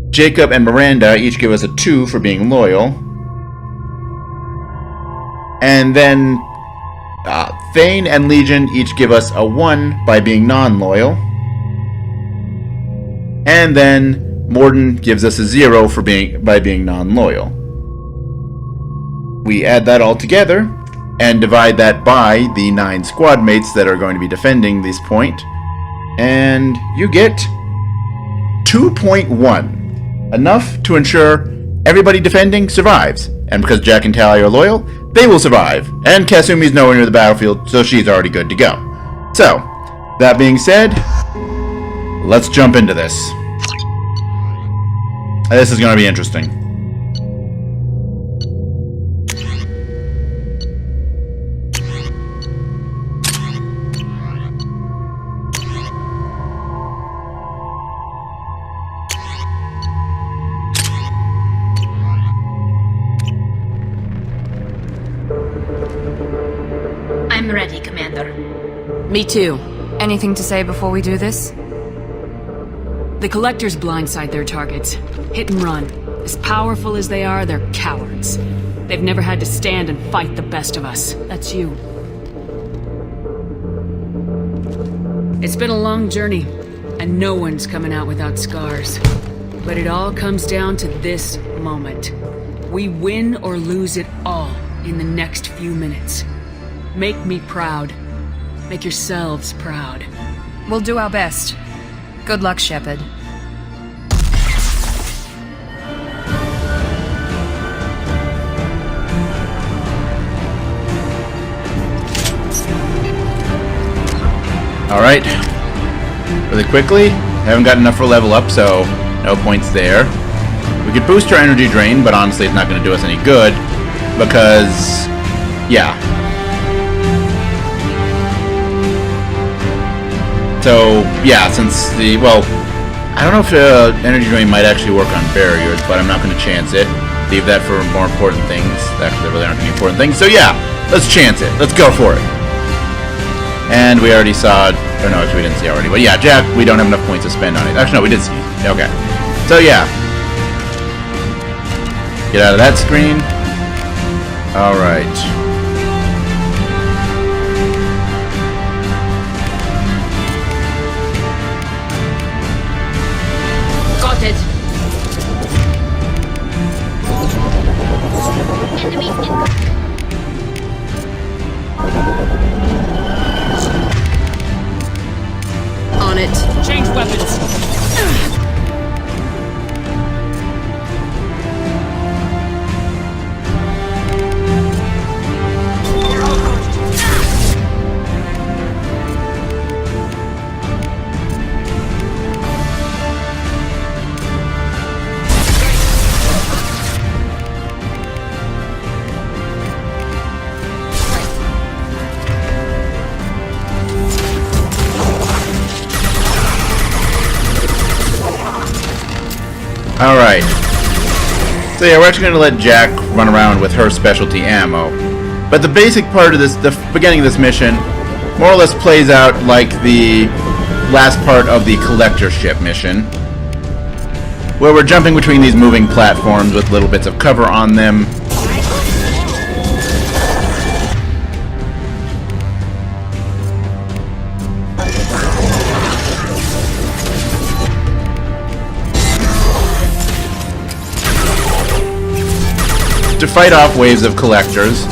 Jacob, and Miranda each give us a 2 for being loyal. And then Thane and Legion each give us a 1 by being non-loyal. And then Morden gives us a 0 by being non-loyal. We add that all together and divide that by the 9 squad mates that are going to be defending this point, and you get 2.1. Enough to ensure everybody defending survives. And because Jack and Tali are loyal, they will survive. And Kasumi's nowhere near the battlefield, so she's already good to go. So, that being said, let's jump into this. This is going to be interesting. I'm ready, Commander. Me too. Anything to say before we do this? The Collectors blindside their targets. Hit and run. As powerful as they are, they're cowards. They've never had to stand and fight the best of us. That's you. It's been a long journey, and no one's coming out without scars. But it all comes down to this moment. We win or lose it all in the next few minutes. Make me proud. Make yourselves proud. We'll do our best. Good luck, Shepard. Alright. Really quickly. Haven't got enough for level up, so no points there. We could boost our energy drain, but honestly it's not going to do us any good. Because, yeah. So, yeah, since the, well, I don't know if energy drain might actually work on barriers, but I'm not going to chance it. Leave that for more important things. Actually, there really aren't any important things. So, yeah, let's chance it. Let's go for it. And we already saw, or no, actually we didn't see already. But yeah, Jack, we don't have enough points to spend on it. Actually, no, we did see. Okay. So, yeah. Get out of that screen. Alright. On it. Change weapons. Alright. So yeah, we're actually going to let Jack run around with her specialty ammo. But the basic part of this, the beginning of this mission, more or less plays out like the last part of the collector ship mission. where we're jumping between these moving platforms with little bits of cover on them. To fight off waves of collectors.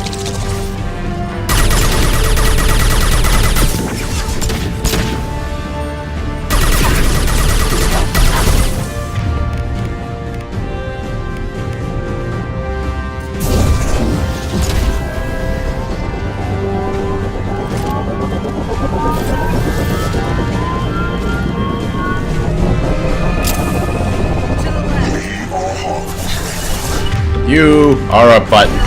You are a button.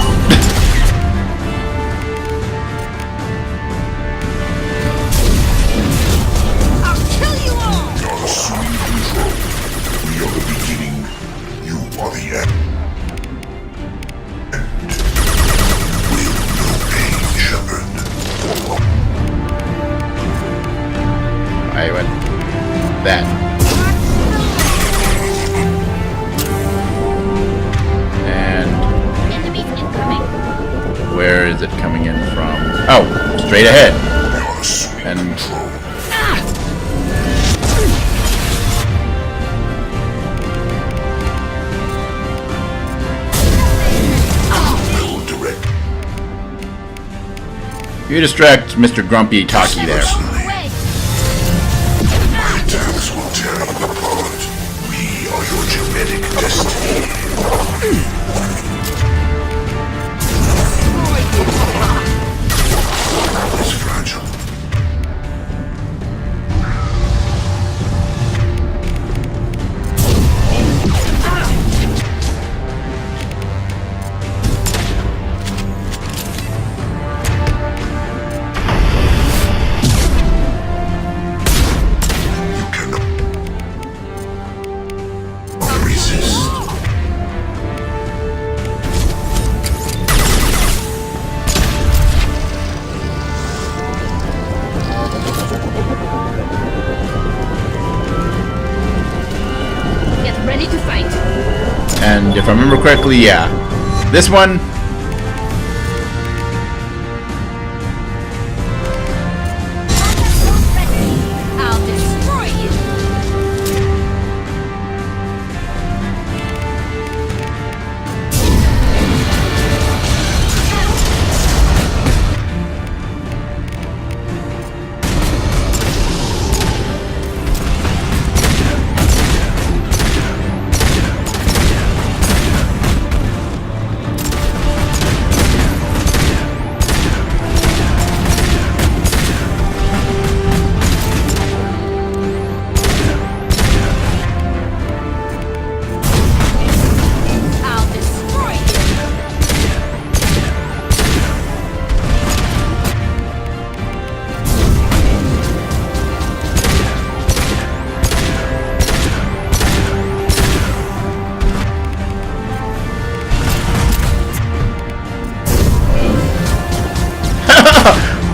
I'll kill you all! You're assuming control. We are the beginning. You are the end. You will know pain, Shepard. I went that. Where is it coming in from? Oh, straight ahead. And you distract Mr. Grumpy Taki there. My attacks will tear you apart. We are your genetic destiny. It's fragile. You cannot resist. Ready to fight. And if I remember correctly, yeah. This one. I'll destroy you.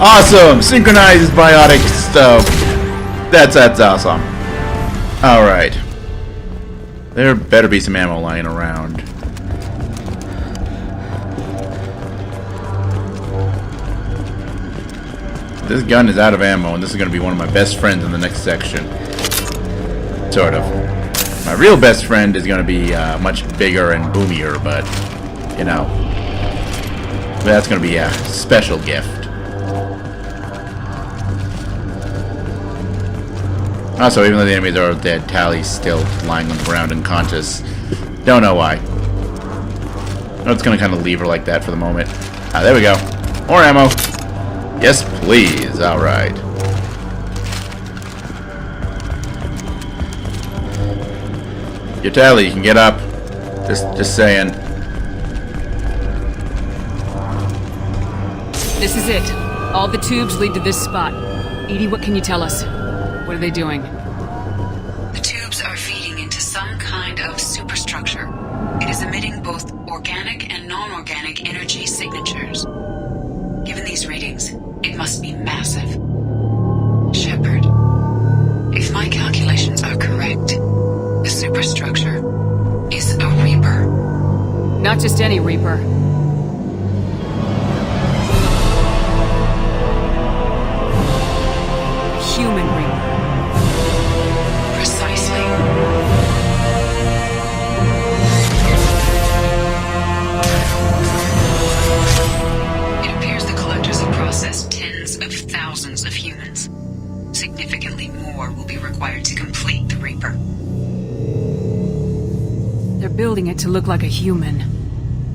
Awesome! Synchronized biotic stuff. That's awesome. Alright. There better be some ammo lying around. This gun is out of ammo, and this is going to be one of my best friends in the next section. Sort of. My real best friend is going to be much bigger and boomier, but, you know. That's going to be a special gift. Also, even though the enemies are all dead, Tali's still lying on the ground unconscious. Don't know why. I'm just gonna kind of leave her like that for the moment. Ah, there we go. More ammo. Yes, please. Alright. Your Tali, you can get up. Just saying. This is it. All the tubes lead to this spot. Edie, what can you tell us? What are they doing? The tubes are feeding into some kind of superstructure. It is emitting both organic and non-organic energy signatures. Given these readings, it must be massive. Shepard, if my calculations are correct, the superstructure not just any Reaper. Human Reaper. Precisely. It appears the Collectors have processed tens of thousands of humans. Significantly more will be required to complete the Reaper. They're building it to look like a human.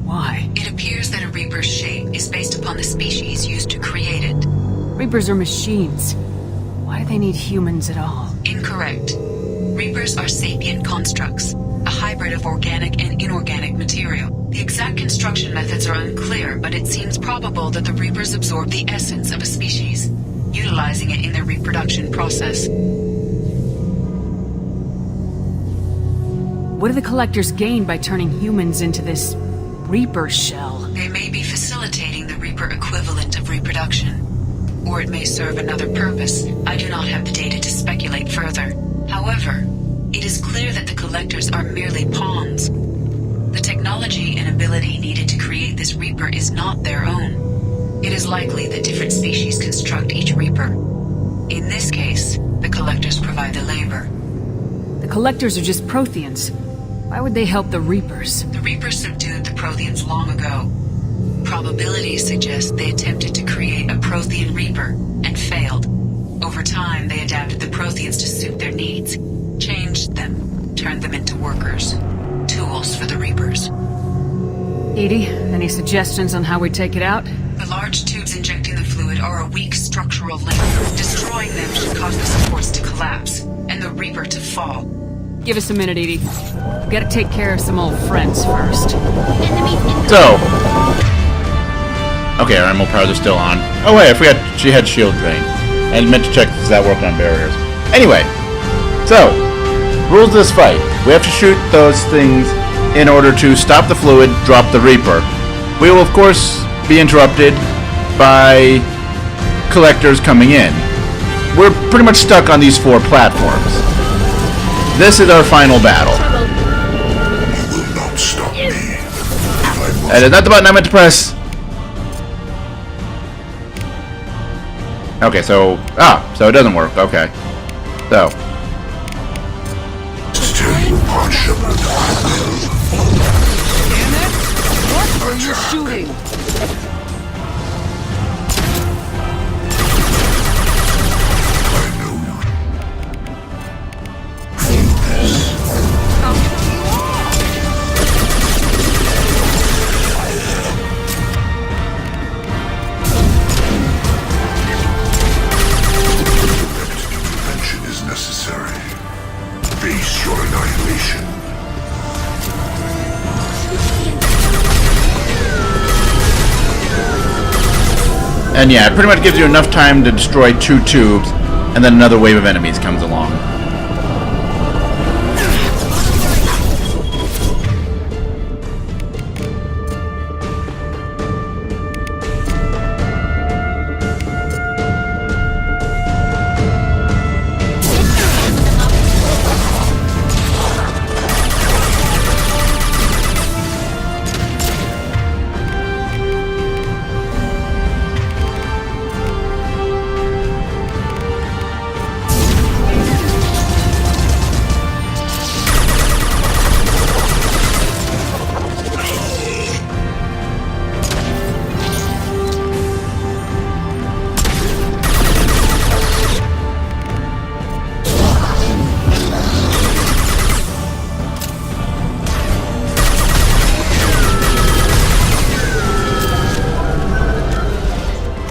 Why? It appears that a Reaper's shape is based upon the species used to create it. Reapers are machines. Why do they need humans at all? Incorrect. Reapers are sapient constructs, a hybrid of organic and inorganic material. The exact construction methods are unclear, but it seems probable that the Reapers absorb the essence of a species, utilizing it in their reproduction process. What do the Collectors gain by turning humans into this Reaper shell? They may be facilitating the Reaper equivalent of reproduction. Or it may serve another purpose. I do not have the data to speculate further. However, it is clear that the Collectors are merely pawns. The technology and ability needed to create this Reaper is not their own. It is likely that different species construct each Reaper. In this case, the Collectors provide the labor. The Collectors are just Protheans. Why would they help the Reapers? The Reapers subdued the Protheans long ago. Probabilities suggest they attempted to create a Prothean Reaper and failed. Over time, they adapted the Protheans to suit their needs, changed them, turned them into workers, tools for the Reapers. Edie, any suggestions on how we take it out? The large tubes injecting the fluid are a weak structural link. Destroying them should cause the supports to collapse, and the Reaper to fall. Give us a minute, Edie. We've got to take care of some old friends first. So... Okay, our ammo powers are still on. Oh wait, I forgot she had shield drain. I meant to check does that work on barriers. Anyway, so, rules of this fight. We have to shoot those things in order to stop the fluid, drop the Reaper. We will of course be interrupted by Collectors coming in. We're pretty much stuck on these 4 platforms. This is our final battle. You will not stop me. That is not the button I meant to press. Okay, so... so it doesn't work. Okay. So. Tear you apart, Shepard. Damn it! What were you shooting? Face your annihilation. And yeah, it pretty much gives you enough time to destroy 2 tubes, and then another wave of enemies comes along.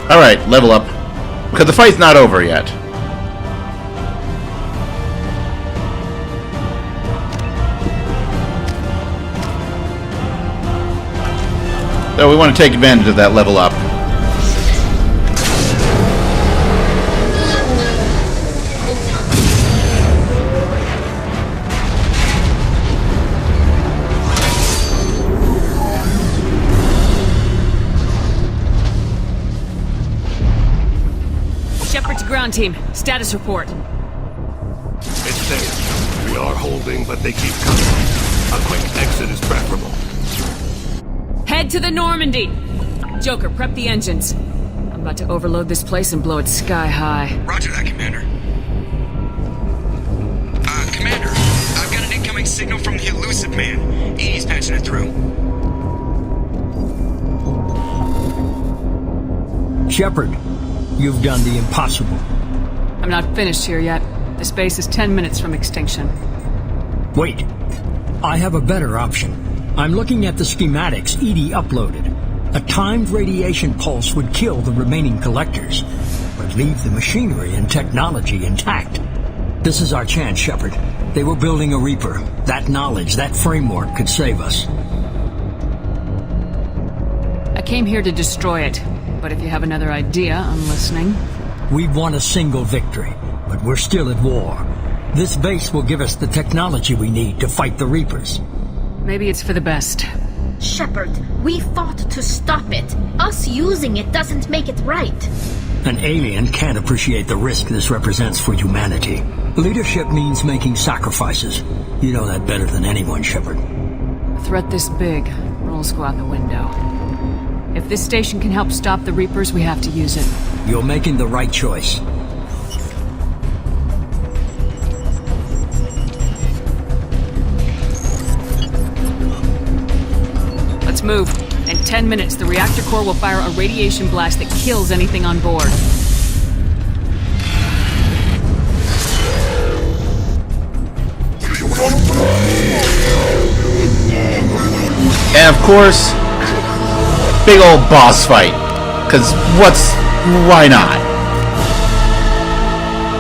Alright, level up. Because the fight's not over yet. So we want to take advantage of that level up. Shepard to ground team. Status report. It's safe. We are holding, but they keep coming. A quick exit is preferable. Head to the Normandy! Joker, prep the engines. I'm about to overload this place and blow it sky high. Roger that, Commander. Commander, I've got an incoming signal from the elusive man. Edie's patching it through. Shepard, you've done the impossible. I'm not finished here yet. This base is 10 minutes from extinction. Wait. I have a better option. I'm looking at the schematics Edie uploaded. A timed radiation pulse would kill the remaining collectors, but leave the machinery and technology intact. This is our chance, Shepard. They were building a Reaper. That knowledge, that framework could save us. I came here to destroy it, but if you have another idea, I'm listening. We've won a single victory, but we're still at war. This base will give us the technology we need to fight the Reapers. Maybe it's for the best. Shepard, we fought to stop it. Us using it doesn't make it right. An alien can't appreciate the risk this represents for humanity. Leadership means making sacrifices. You know that better than anyone, Shepard. A threat this big, rules go out the window. If this station can help stop the Reapers, we have to use it. You're making the right choice. Let's move. In 10 minutes, the reactor core will fire a radiation blast that kills anything on board. And of course, big old boss fight. Cause why not?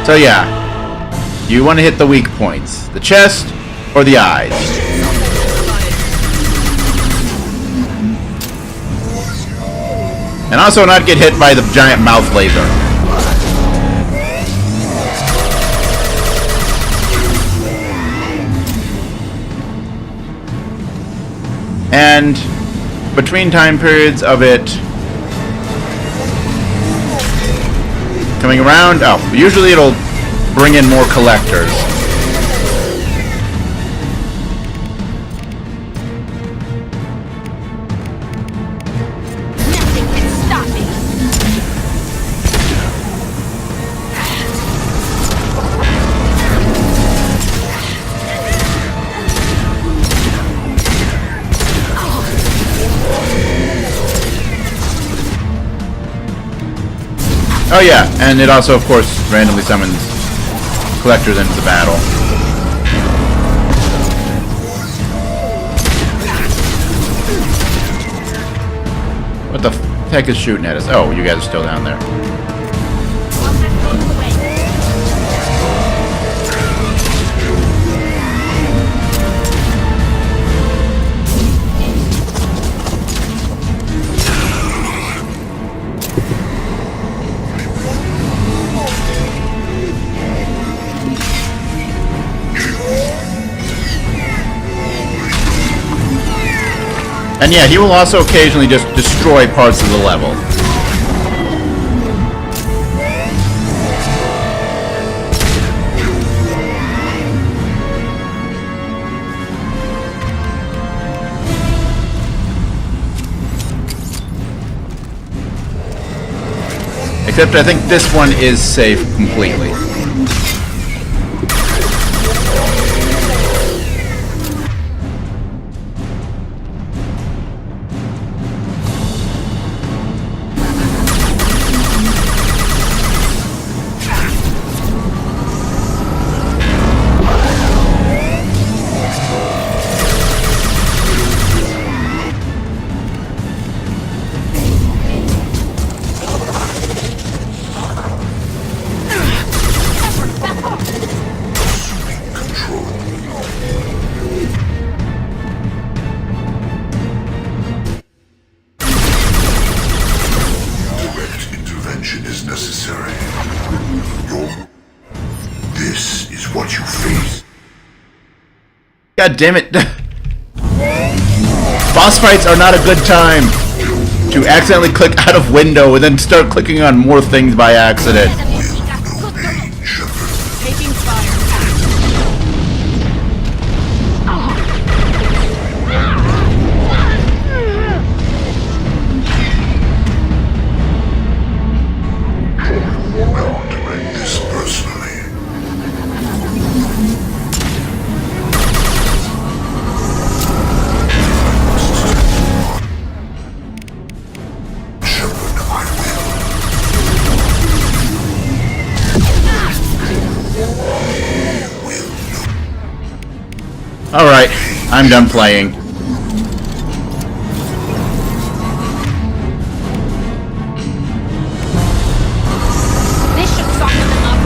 So yeah, you want to hit the weak points. The chest or the eyes. And also not get hit by the giant mouth laser. And between time periods of it coming around, usually it'll bring in more collectors. Nothing can stop me. Oh yeah, and it also, of course, randomly summons collectors into the battle. What the heck is shooting at us? Oh, you guys are still down there. And yeah, he will also occasionally just destroy parts of the level. Except I think this one is safe completely. God damn it. Boss fights are not a good time to accidentally click out of window and then start clicking on more things by accident. Taking fire. Alright, I'm done playing. This should soften them up.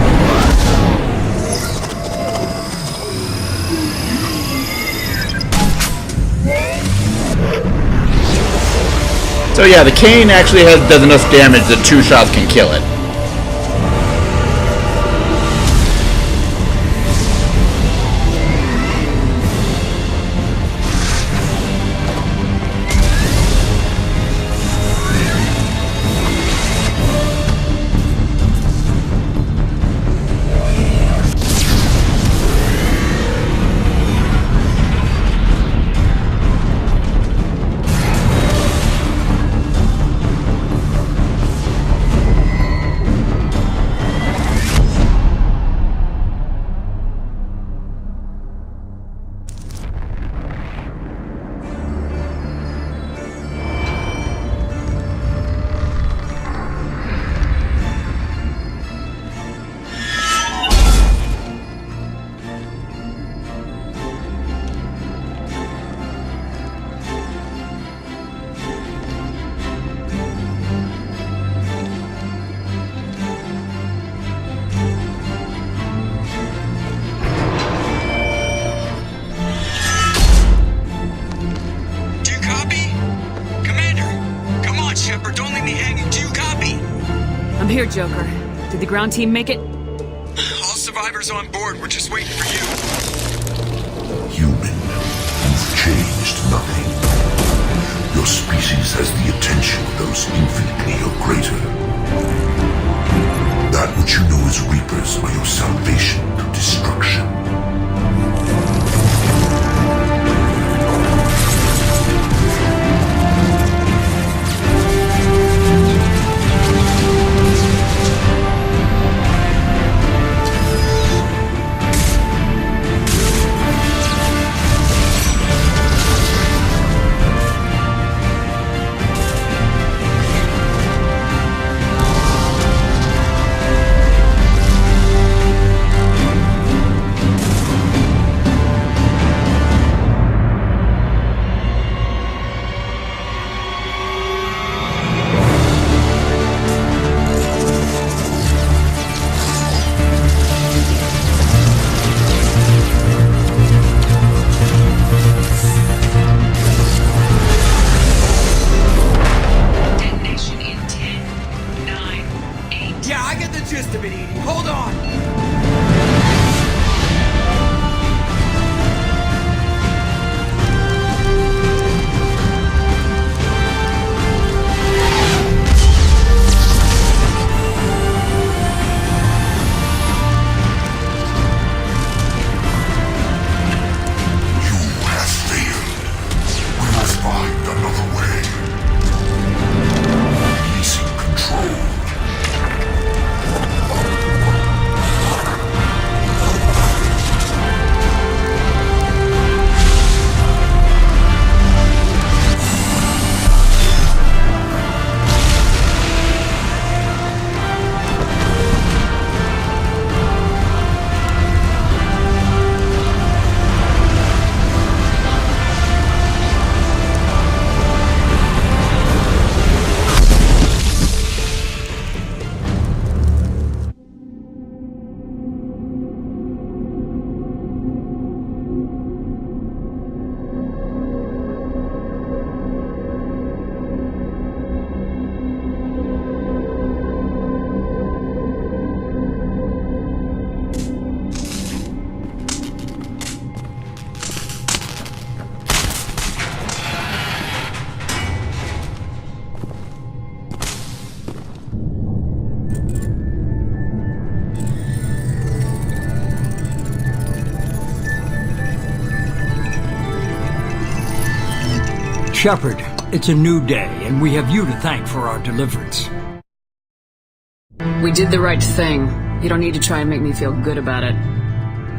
So yeah, the cane actually does enough damage that 2 shots can kill it. Shepard, don't leave me hanging. Do you copy? I'm here, Joker. Did the ground team make it? All survivors on board. We're just waiting for you. Human, you've changed nothing. Your species has the attention of those infinitely or greater. That which you know as Reapers are your salvation through destruction. Shepard, it's a new day, and we have you to thank for our deliverance. We did the right thing. You don't need to try and make me feel good about it.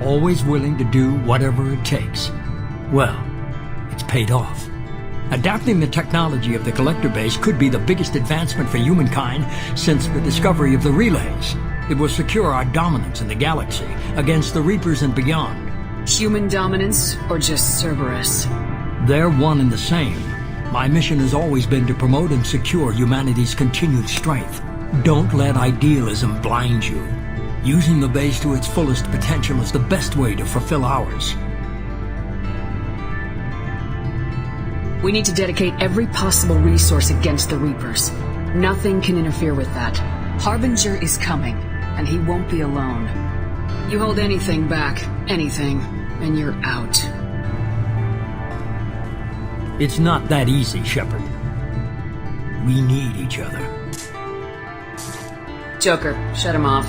Always willing to do whatever it takes. Well, it's paid off. Adapting the technology of the Collector base could be the biggest advancement for humankind since the discovery of the relays. It will secure our dominance in the galaxy against the Reapers and beyond. Human dominance or just Cerberus? They're one and the same. My mission has always been to promote and secure humanity's continued strength. Don't let idealism blind you. Using the base to its fullest potential is the best way to fulfill ours. We need to dedicate every possible resource against the Reapers. Nothing can interfere with that. Harbinger is coming, and he won't be alone. You hold anything back, anything, and you're out. It's not that easy, Shepard. We need each other. Joker, shut him off.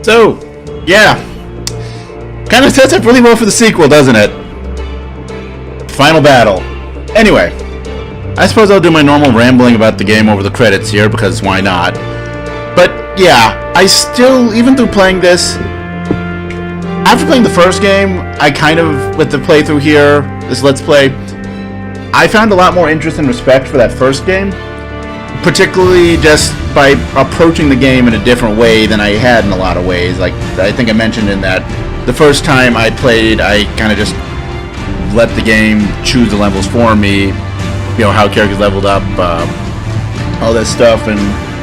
So, yeah. Kind of sets up really well for the sequel, doesn't it? Final battle. Anyway, I suppose I'll do my normal rambling about the game over the credits here, because why not? But, yeah, I still, even through playing this, after playing the first game, I kind of, with the playthrough here, this Let's Play, I found a lot more interest and respect for that first game. Particularly just by approaching the game in a different way than I had in a lot of ways. Like, I think I mentioned in that the first time I played, I kind of just let the game choose the levels for me, you know, how characters leveled up, all that stuff, and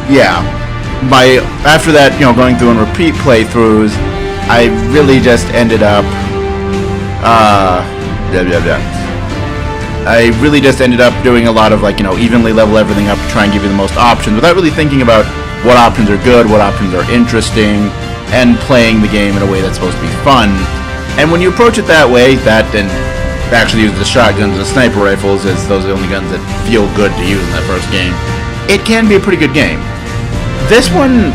yeah. After that, you know, going through and repeat playthroughs, I really just ended up, I really just ended up doing a lot of, like, you know, evenly level everything up to try and give you the most options without really thinking about what options are good, what options are interesting, and playing the game in a way that's supposed to be fun. And when you approach it that way, that and actually use the shotguns and the sniper rifles as those are the only guns that feel good to use in that first game, it can be a pretty good game. This one,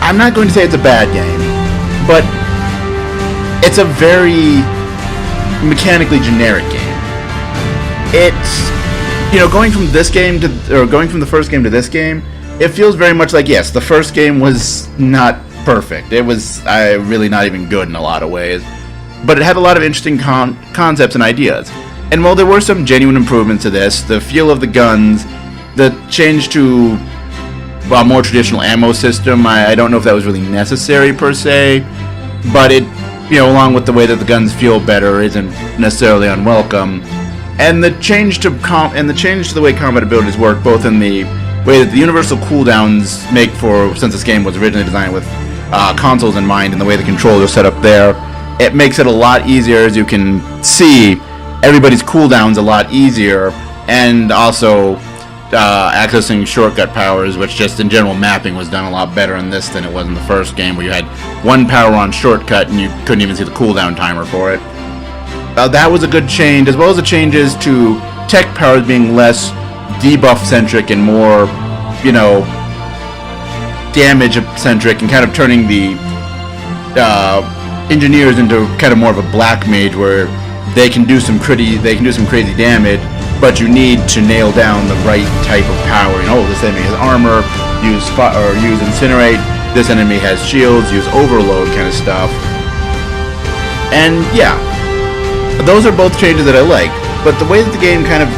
I'm not going to say it's a bad game, but it's a very mechanically generic game. It's, you know, going from this game to, or going from the first game to this game, it feels very much like, yes, the first game was not perfect. It was really not even good in a lot of ways. But it had a lot of interesting concepts and ideas. And while there were some genuine improvements to this, the feel of the guns, the change to a more traditional ammo system, I don't know if that was really necessary per se, but it, you know, along with the way that the guns feel better, isn't necessarily unwelcome. And the change to the way combat abilities work, both in the way that the universal cooldowns make for, since this game was originally designed with consoles in mind, and the way the controls are set up there, it makes it a lot easier, as you can see, everybody's cooldowns a lot easier, and also accessing shortcut powers, which just in general mapping was done a lot better in this than it was in the first game, where you had one power on shortcut and you couldn't even see the cooldown timer for it. That was a good change, as well as the changes to tech powers being less debuff-centric and more, you know, damage-centric, and kind of turning the engineers into kind of more of a black mage, where they can do some crazy damage, but you need to nail down the right type of power. This enemy has armor, use incinerate. This enemy has shields, use overload kind of stuff. And yeah, those are both changes that I like. But the way that the game kind of,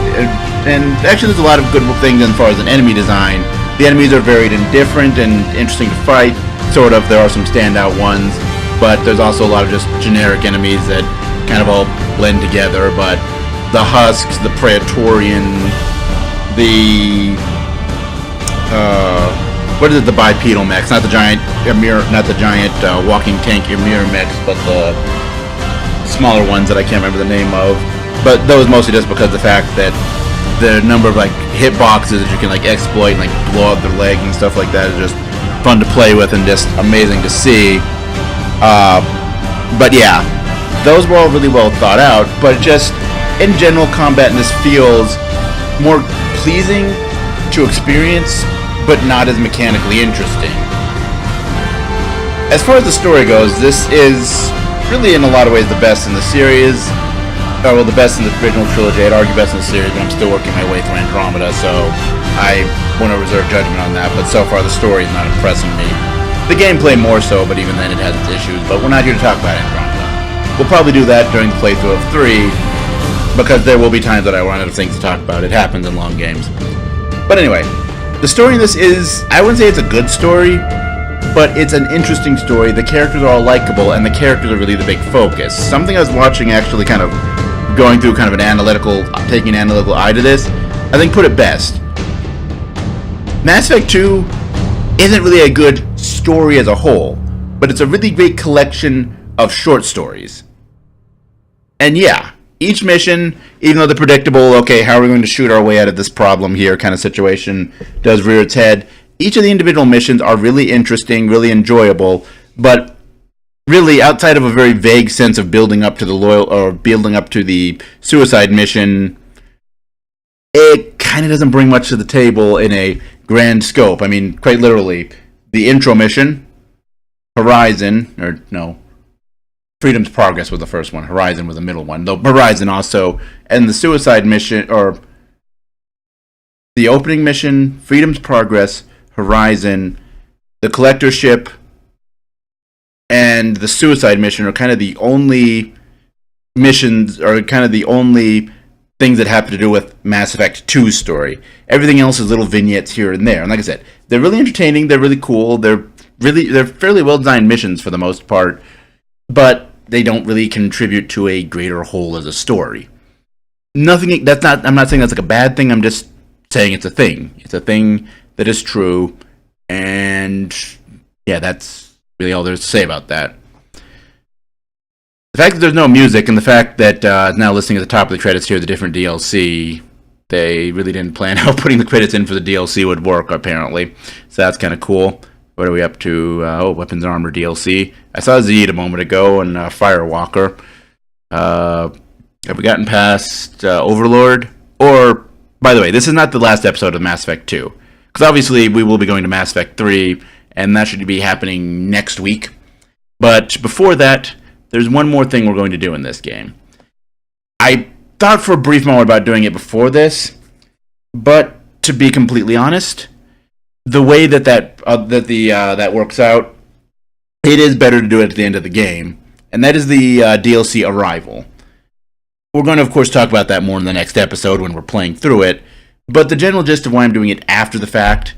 and actually there's a lot of good things as far as an enemy design. The enemies are varied and different and interesting to fight. Sort of, there are some standout ones, but there's also a lot of just generic enemies that kind of all blend together. But the husks, the Praetorian, the what is it? The bipedal mechs, not the giant walking tank Ymir mechs, but the smaller ones that I can't remember the name of. But those mostly just because of the fact that the number of hitboxes that you can exploit and blow up their legs and stuff like that is just fun to play with and just amazing to see. But yeah, those were all really well thought out. But just in general, combat in this feels more pleasing to experience, but not as mechanically interesting. As far as the story goes, this is really in a lot of ways the best in the series. Well, the best in the original trilogy. I'd argue best in the series, but I'm still working my way through Andromeda, so I want to reserve judgment on that. But so far, the story is not impressing me. The gameplay more so, but even then it has its issues. But we're not here to talk about Andromeda. We'll probably do that during the playthrough of 3, because there will be times that I run out of things to talk about. It happens in long games. But anyway, the story in this is, I wouldn't say it's a good story, but it's an interesting story. The characters are all likable, and the characters are really the big focus. Something I was watching actually kind of going through taking an analytical eye to this, I think put it best. Mass Effect 2 isn't really a good story as a whole, but it's a really great collection of short stories. And yeah, each mission, even though the predictable, okay, how are we going to shoot our way out of this problem here kind of situation does rear its head, each of the individual missions are really interesting, really enjoyable, but really, outside of a very vague sense of building up to the suicide mission, it kind of doesn't bring much to the table in a grand scope. I mean, quite literally, the intro mission, Freedom's Progress was the first one. Horizon was the middle one. Though Horizon also, and the suicide mission, or the opening mission, Freedom's Progress, Horizon, the collector ship, and the suicide mission are kind of the only missions, or kind of the only things that have to do with Mass Effect 2's story. Everything else is little vignettes here and there. And like I said, they're really entertaining, they're really cool, they're fairly well designed missions for the most part, but they don't really contribute to a greater whole as a story. I'm not saying that's a bad thing, I'm just saying it's a thing. It's a thing that is true, and yeah, that's really all there's to say about that. The fact that there's no music, and the fact that now listening at the top of the credits here, the different DLC, they really didn't plan how putting the credits in for the DLC would work, apparently. So that's kind of cool. What are we up to? Weapons and Armor DLC. I saw Zed a moment ago, and Firewalker. Have we gotten past Overlord? Or, by the way, this is not the last episode of Mass Effect 2. Because obviously we will be going to Mass Effect 3, and that should be happening next week. But before that, there's one more thing we're going to do in this game. I thought for a brief moment about doing it before this, but to be completely honest, the way that works out, it is better to do it at the end of the game, and that is the DLC Arrival. We're going to, of course, talk about that more in the next episode when we're playing through it, but the general gist of why I'm doing it after the fact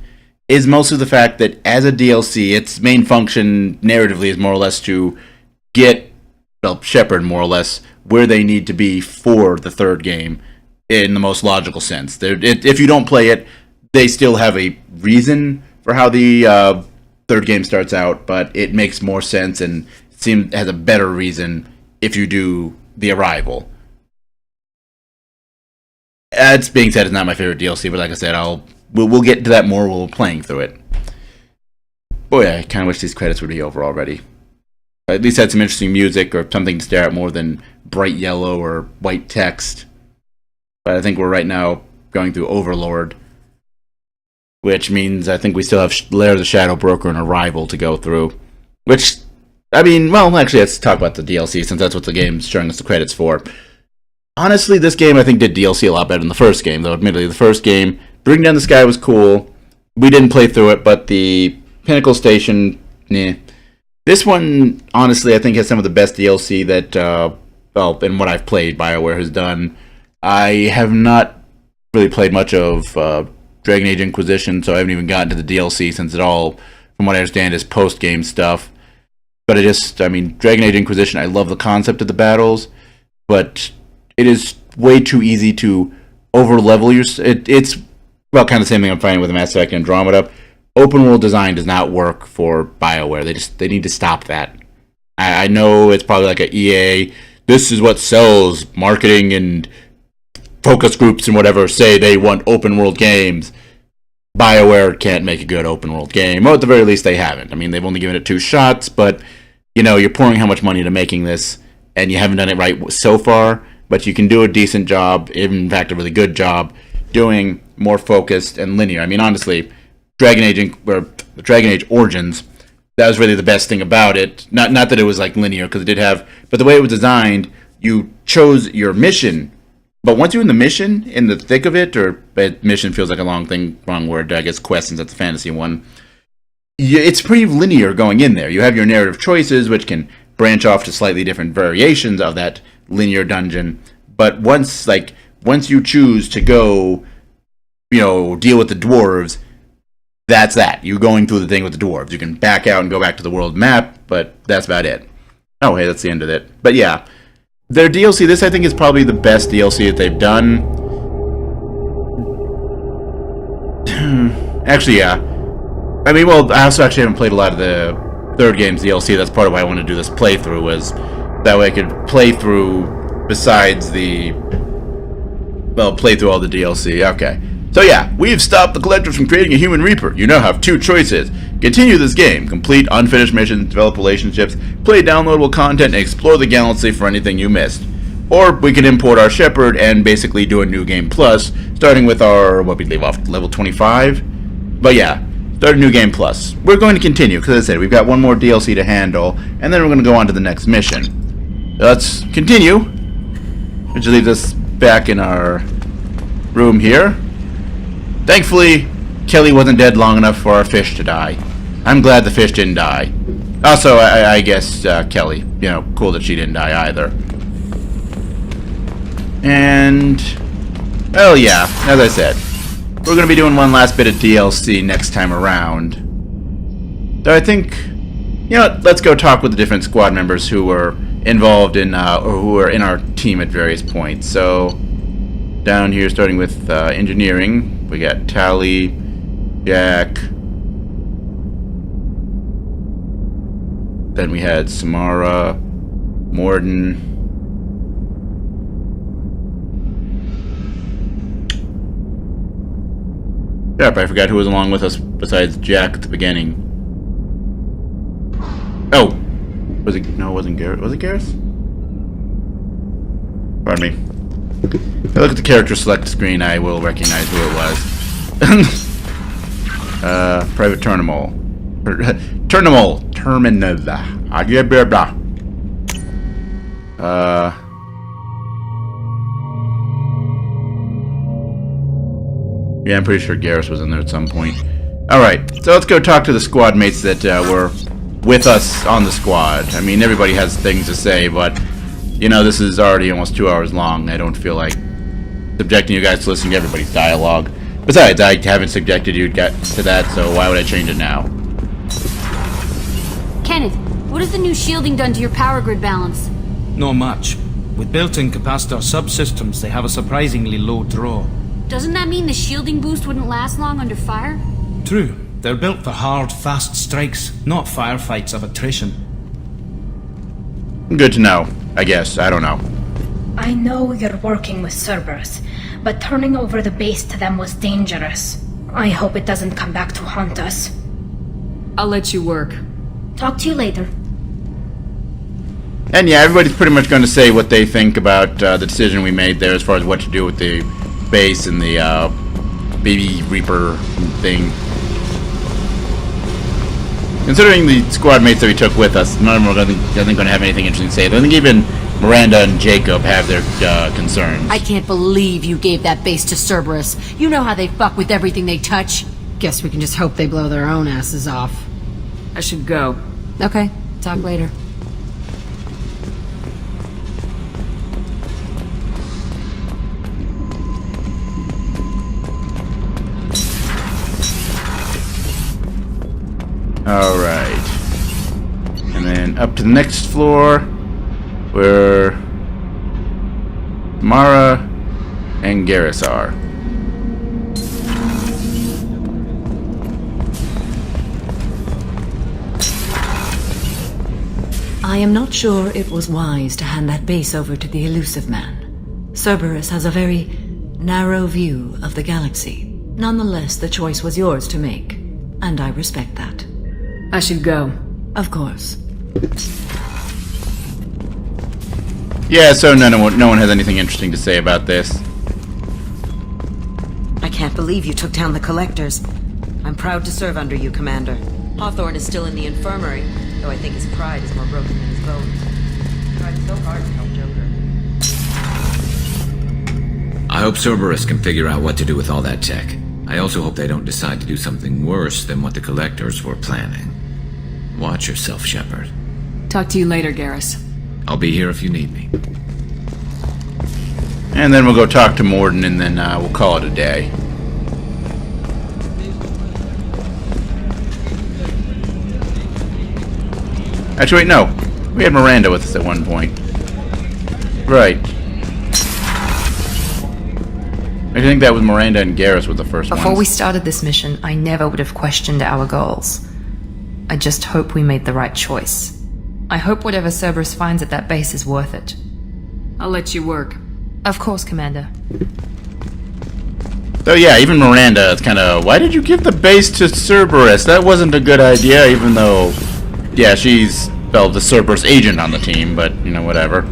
is mostly the fact that as a DLC, its main function narratively is more or less to get Shepard, more or less, where they need to be for the third game in the most logical sense. If you don't play it, they still have a reason for how the third game starts out, but it makes more sense and has a better reason if you do the Arrival. That's being said, it's not my favorite DLC, but like I said, we'll get to that more while we're playing through it. Boy, I kind of wish these credits would be over already. At least had some interesting music or something to stare at more than bright yellow or white text. But I think we're right now going through Overlord, which means I think we still have Lair of the Shadow Broker and Arrival to go through. Which, I mean, well, actually, let's talk about the DLC since that's what the game's showing us the credits for. honestly, this game I think did DLC a lot better than the first game, though admittedly the first game, Bring Down the Sky was cool. We didn't play through it, but the Pinnacle Station, nah. This one, honestly, I think has some of the best DLC that, in what I've played, BioWare has done. I have not really played much of Dragon Age Inquisition, so I haven't even gotten to the DLC since it all, from what I understand, is post-game stuff. But Dragon Age Inquisition, I love the concept of the battles, but it is way too easy to over-level your... It's, well, kind of the same thing I'm finding with Mass Effect Andromeda. Open world design does not work for BioWare. They need to stop that. I know it's probably like a EA, this is what sells, marketing and focus groups and whatever say they want open world games. BioWare can't make a good open world game. Well, at the very least they haven't. I mean, they've only given it 2 shots, but you're pouring how much money into making this, and you haven't done it right so far, but you can do a decent job, in fact a really good job, doing more focused and linear. I mean, honestly, Dragon Age Origins, that was really the best thing about it. Not that it was like linear, because it did have, but the way it was designed, you chose your mission, but once you're in the mission, in the thick of it, or mission feels like a wrong word, I guess quest, since that's a fantasy one, it's pretty linear going in there. You have your narrative choices, which can branch off to slightly different variations of that linear dungeon, but once you choose to go, deal with the dwarves, that's that. You're going through the thing with the dwarves. You can back out and go back to the world map, but that's about it. Oh, hey, that's the end of it. But yeah, their DLC, this I think is probably the best DLC that they've done. Actually, yeah. I also actually haven't played a lot of the third game's DLC. That's part of why I want to do this playthrough, was that way I could play through play through all the DLC. Okay. So yeah, we've stopped the Collectors from creating a human Reaper. You now have 2 choices. Continue this game, complete unfinished missions, develop relationships, play downloadable content, and explore the galaxy for anything you missed. Or we can import our Shepard and basically do a new game plus, starting with our, what we leave off, level 25? But yeah, start a new game plus. We're going to continue, because as I said, we've got one more DLC to handle, and then we're going to go on to the next mission. Let's continue, which leaves us back in our room here. Thankfully, Kelly wasn't dead long enough for our fish to die. I'm glad the fish didn't die. Also, I guess Kelly, cool that she didn't die either. And, well, yeah, as I said, we're going to be doing one last bit of DLC next time around. So I think, let's go talk with the different squad members who were involved in, or who were in our team at various points. So, down here, starting with engineering, we got Tali, Jack. Then we had Samara, Morden. Yep, I forgot who was along with us besides Jack at the beginning. Oh! Was it? No, it wasn't Garrett. Was it Gareth? Pardon me. If I look at the character select screen, I will recognize who it was. Private Terminal. Terminal. Yeah, I'm pretty sure Garrus was in there at some point. Alright, so let's go talk to the squad mates that were with us on the squad. I mean, everybody has things to say, but this is already almost 2 hours long. I don't feel like subjecting you guys to listening to everybody's dialogue. Besides, I haven't subjected you to that, so why would I change it now? Kenneth, what has the new shielding done to your power grid balance? Not much. With built-in capacitor subsystems, they have a surprisingly low draw. Doesn't that mean the shielding boost wouldn't last long under fire? True. They're built for hard, fast strikes, not firefights of attrition. Good to know, I guess. I don't know. I know you're working with Cerberus, but turning over the base to them was dangerous. I hope it doesn't come back to haunt us. I'll let you work. Talk to you later. And yeah, everybody's pretty much going to say what they think about the decision we made there as far as what to do with the base and the baby Reaper thing. Considering the squad mates that we took with us, none of them are going to have anything interesting to say. I think even Miranda and Jacob have their concerns. I can't believe you gave that base to Cerberus. You know how they fuck with everything they touch. Guess we can just hope they blow their own asses off. I should go. Okay, talk later. Alright. And then up to the next floor, where Mara and Garrus are. I am not sure it was wise to hand that base over to the Elusive Man. Cerberus has a very narrow view of the galaxy. Nonetheless, the choice was yours to make, and I respect that. I should go. Of course. Yeah, so no one has anything interesting to say about this. I can't believe you took down the Collectors. I'm proud to serve under you, Commander. Hawthorne is still in the infirmary, though I think his pride is more broken than his bones. He tried so hard to help Joker. I hope Cerberus can figure out what to do with all that tech. I also hope they don't decide to do something worse than what the Collectors were planning. Watch yourself, Shepard. Talk to you later, Garrus. I'll be here if you need me. And then we'll go talk to Morden, and then we'll call it a day. Actually, wait, no. We had Miranda with us at one point. Right. I think that was Miranda and Garrus were the first ones. Before we started this mission, I never would have questioned our goals. I just hope we made the right choice. I hope whatever Cerberus finds at that base is worth it. I'll let you work. Of course, Commander. So yeah, even Miranda is kind of, why did you give the base to Cerberus? That wasn't a good idea, even though, yeah, she's, well, the Cerberus agent on the team, but, you know, whatever.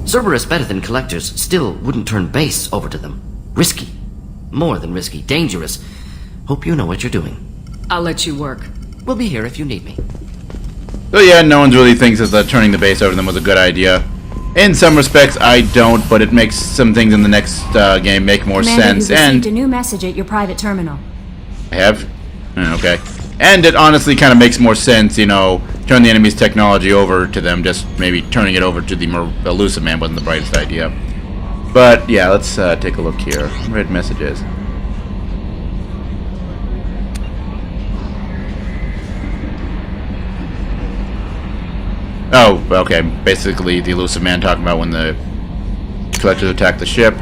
Cerberus better than Collectors still wouldn't turn base over to them. Risky. More than risky. Dangerous. Hope you know what you're doing. I'll let you work. We'll be here if you need me. So yeah, no one really thinks that turning the base over to them was a good idea. In some respects, I don't, but it makes some things in the next game make more Commander, sense. you And received a new message at your private terminal. I have? Okay. And it honestly kind of makes more sense, you know, turn the enemy's technology over to them, just maybe turning it over to the Elusive Man wasn't the brightest idea. But, yeah, let's take a look here. Read messages. Oh, okay. Basically, the Elusive Man talking about when the Collectors attacked the ship.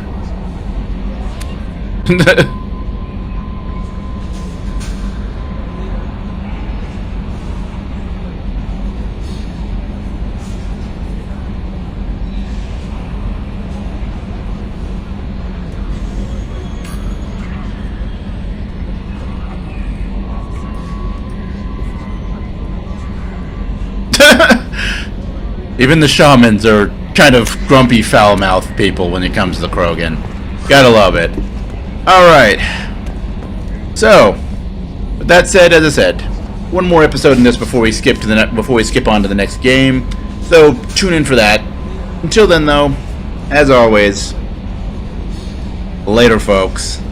Even the shamans are kind of grumpy, foul-mouthed people when it comes to the Krogan. Gotta love it. Alright. So, with that said, as I said, one more episode in this before we skip on to the next game. So, tune in for that. Until then, though, as always, later, folks.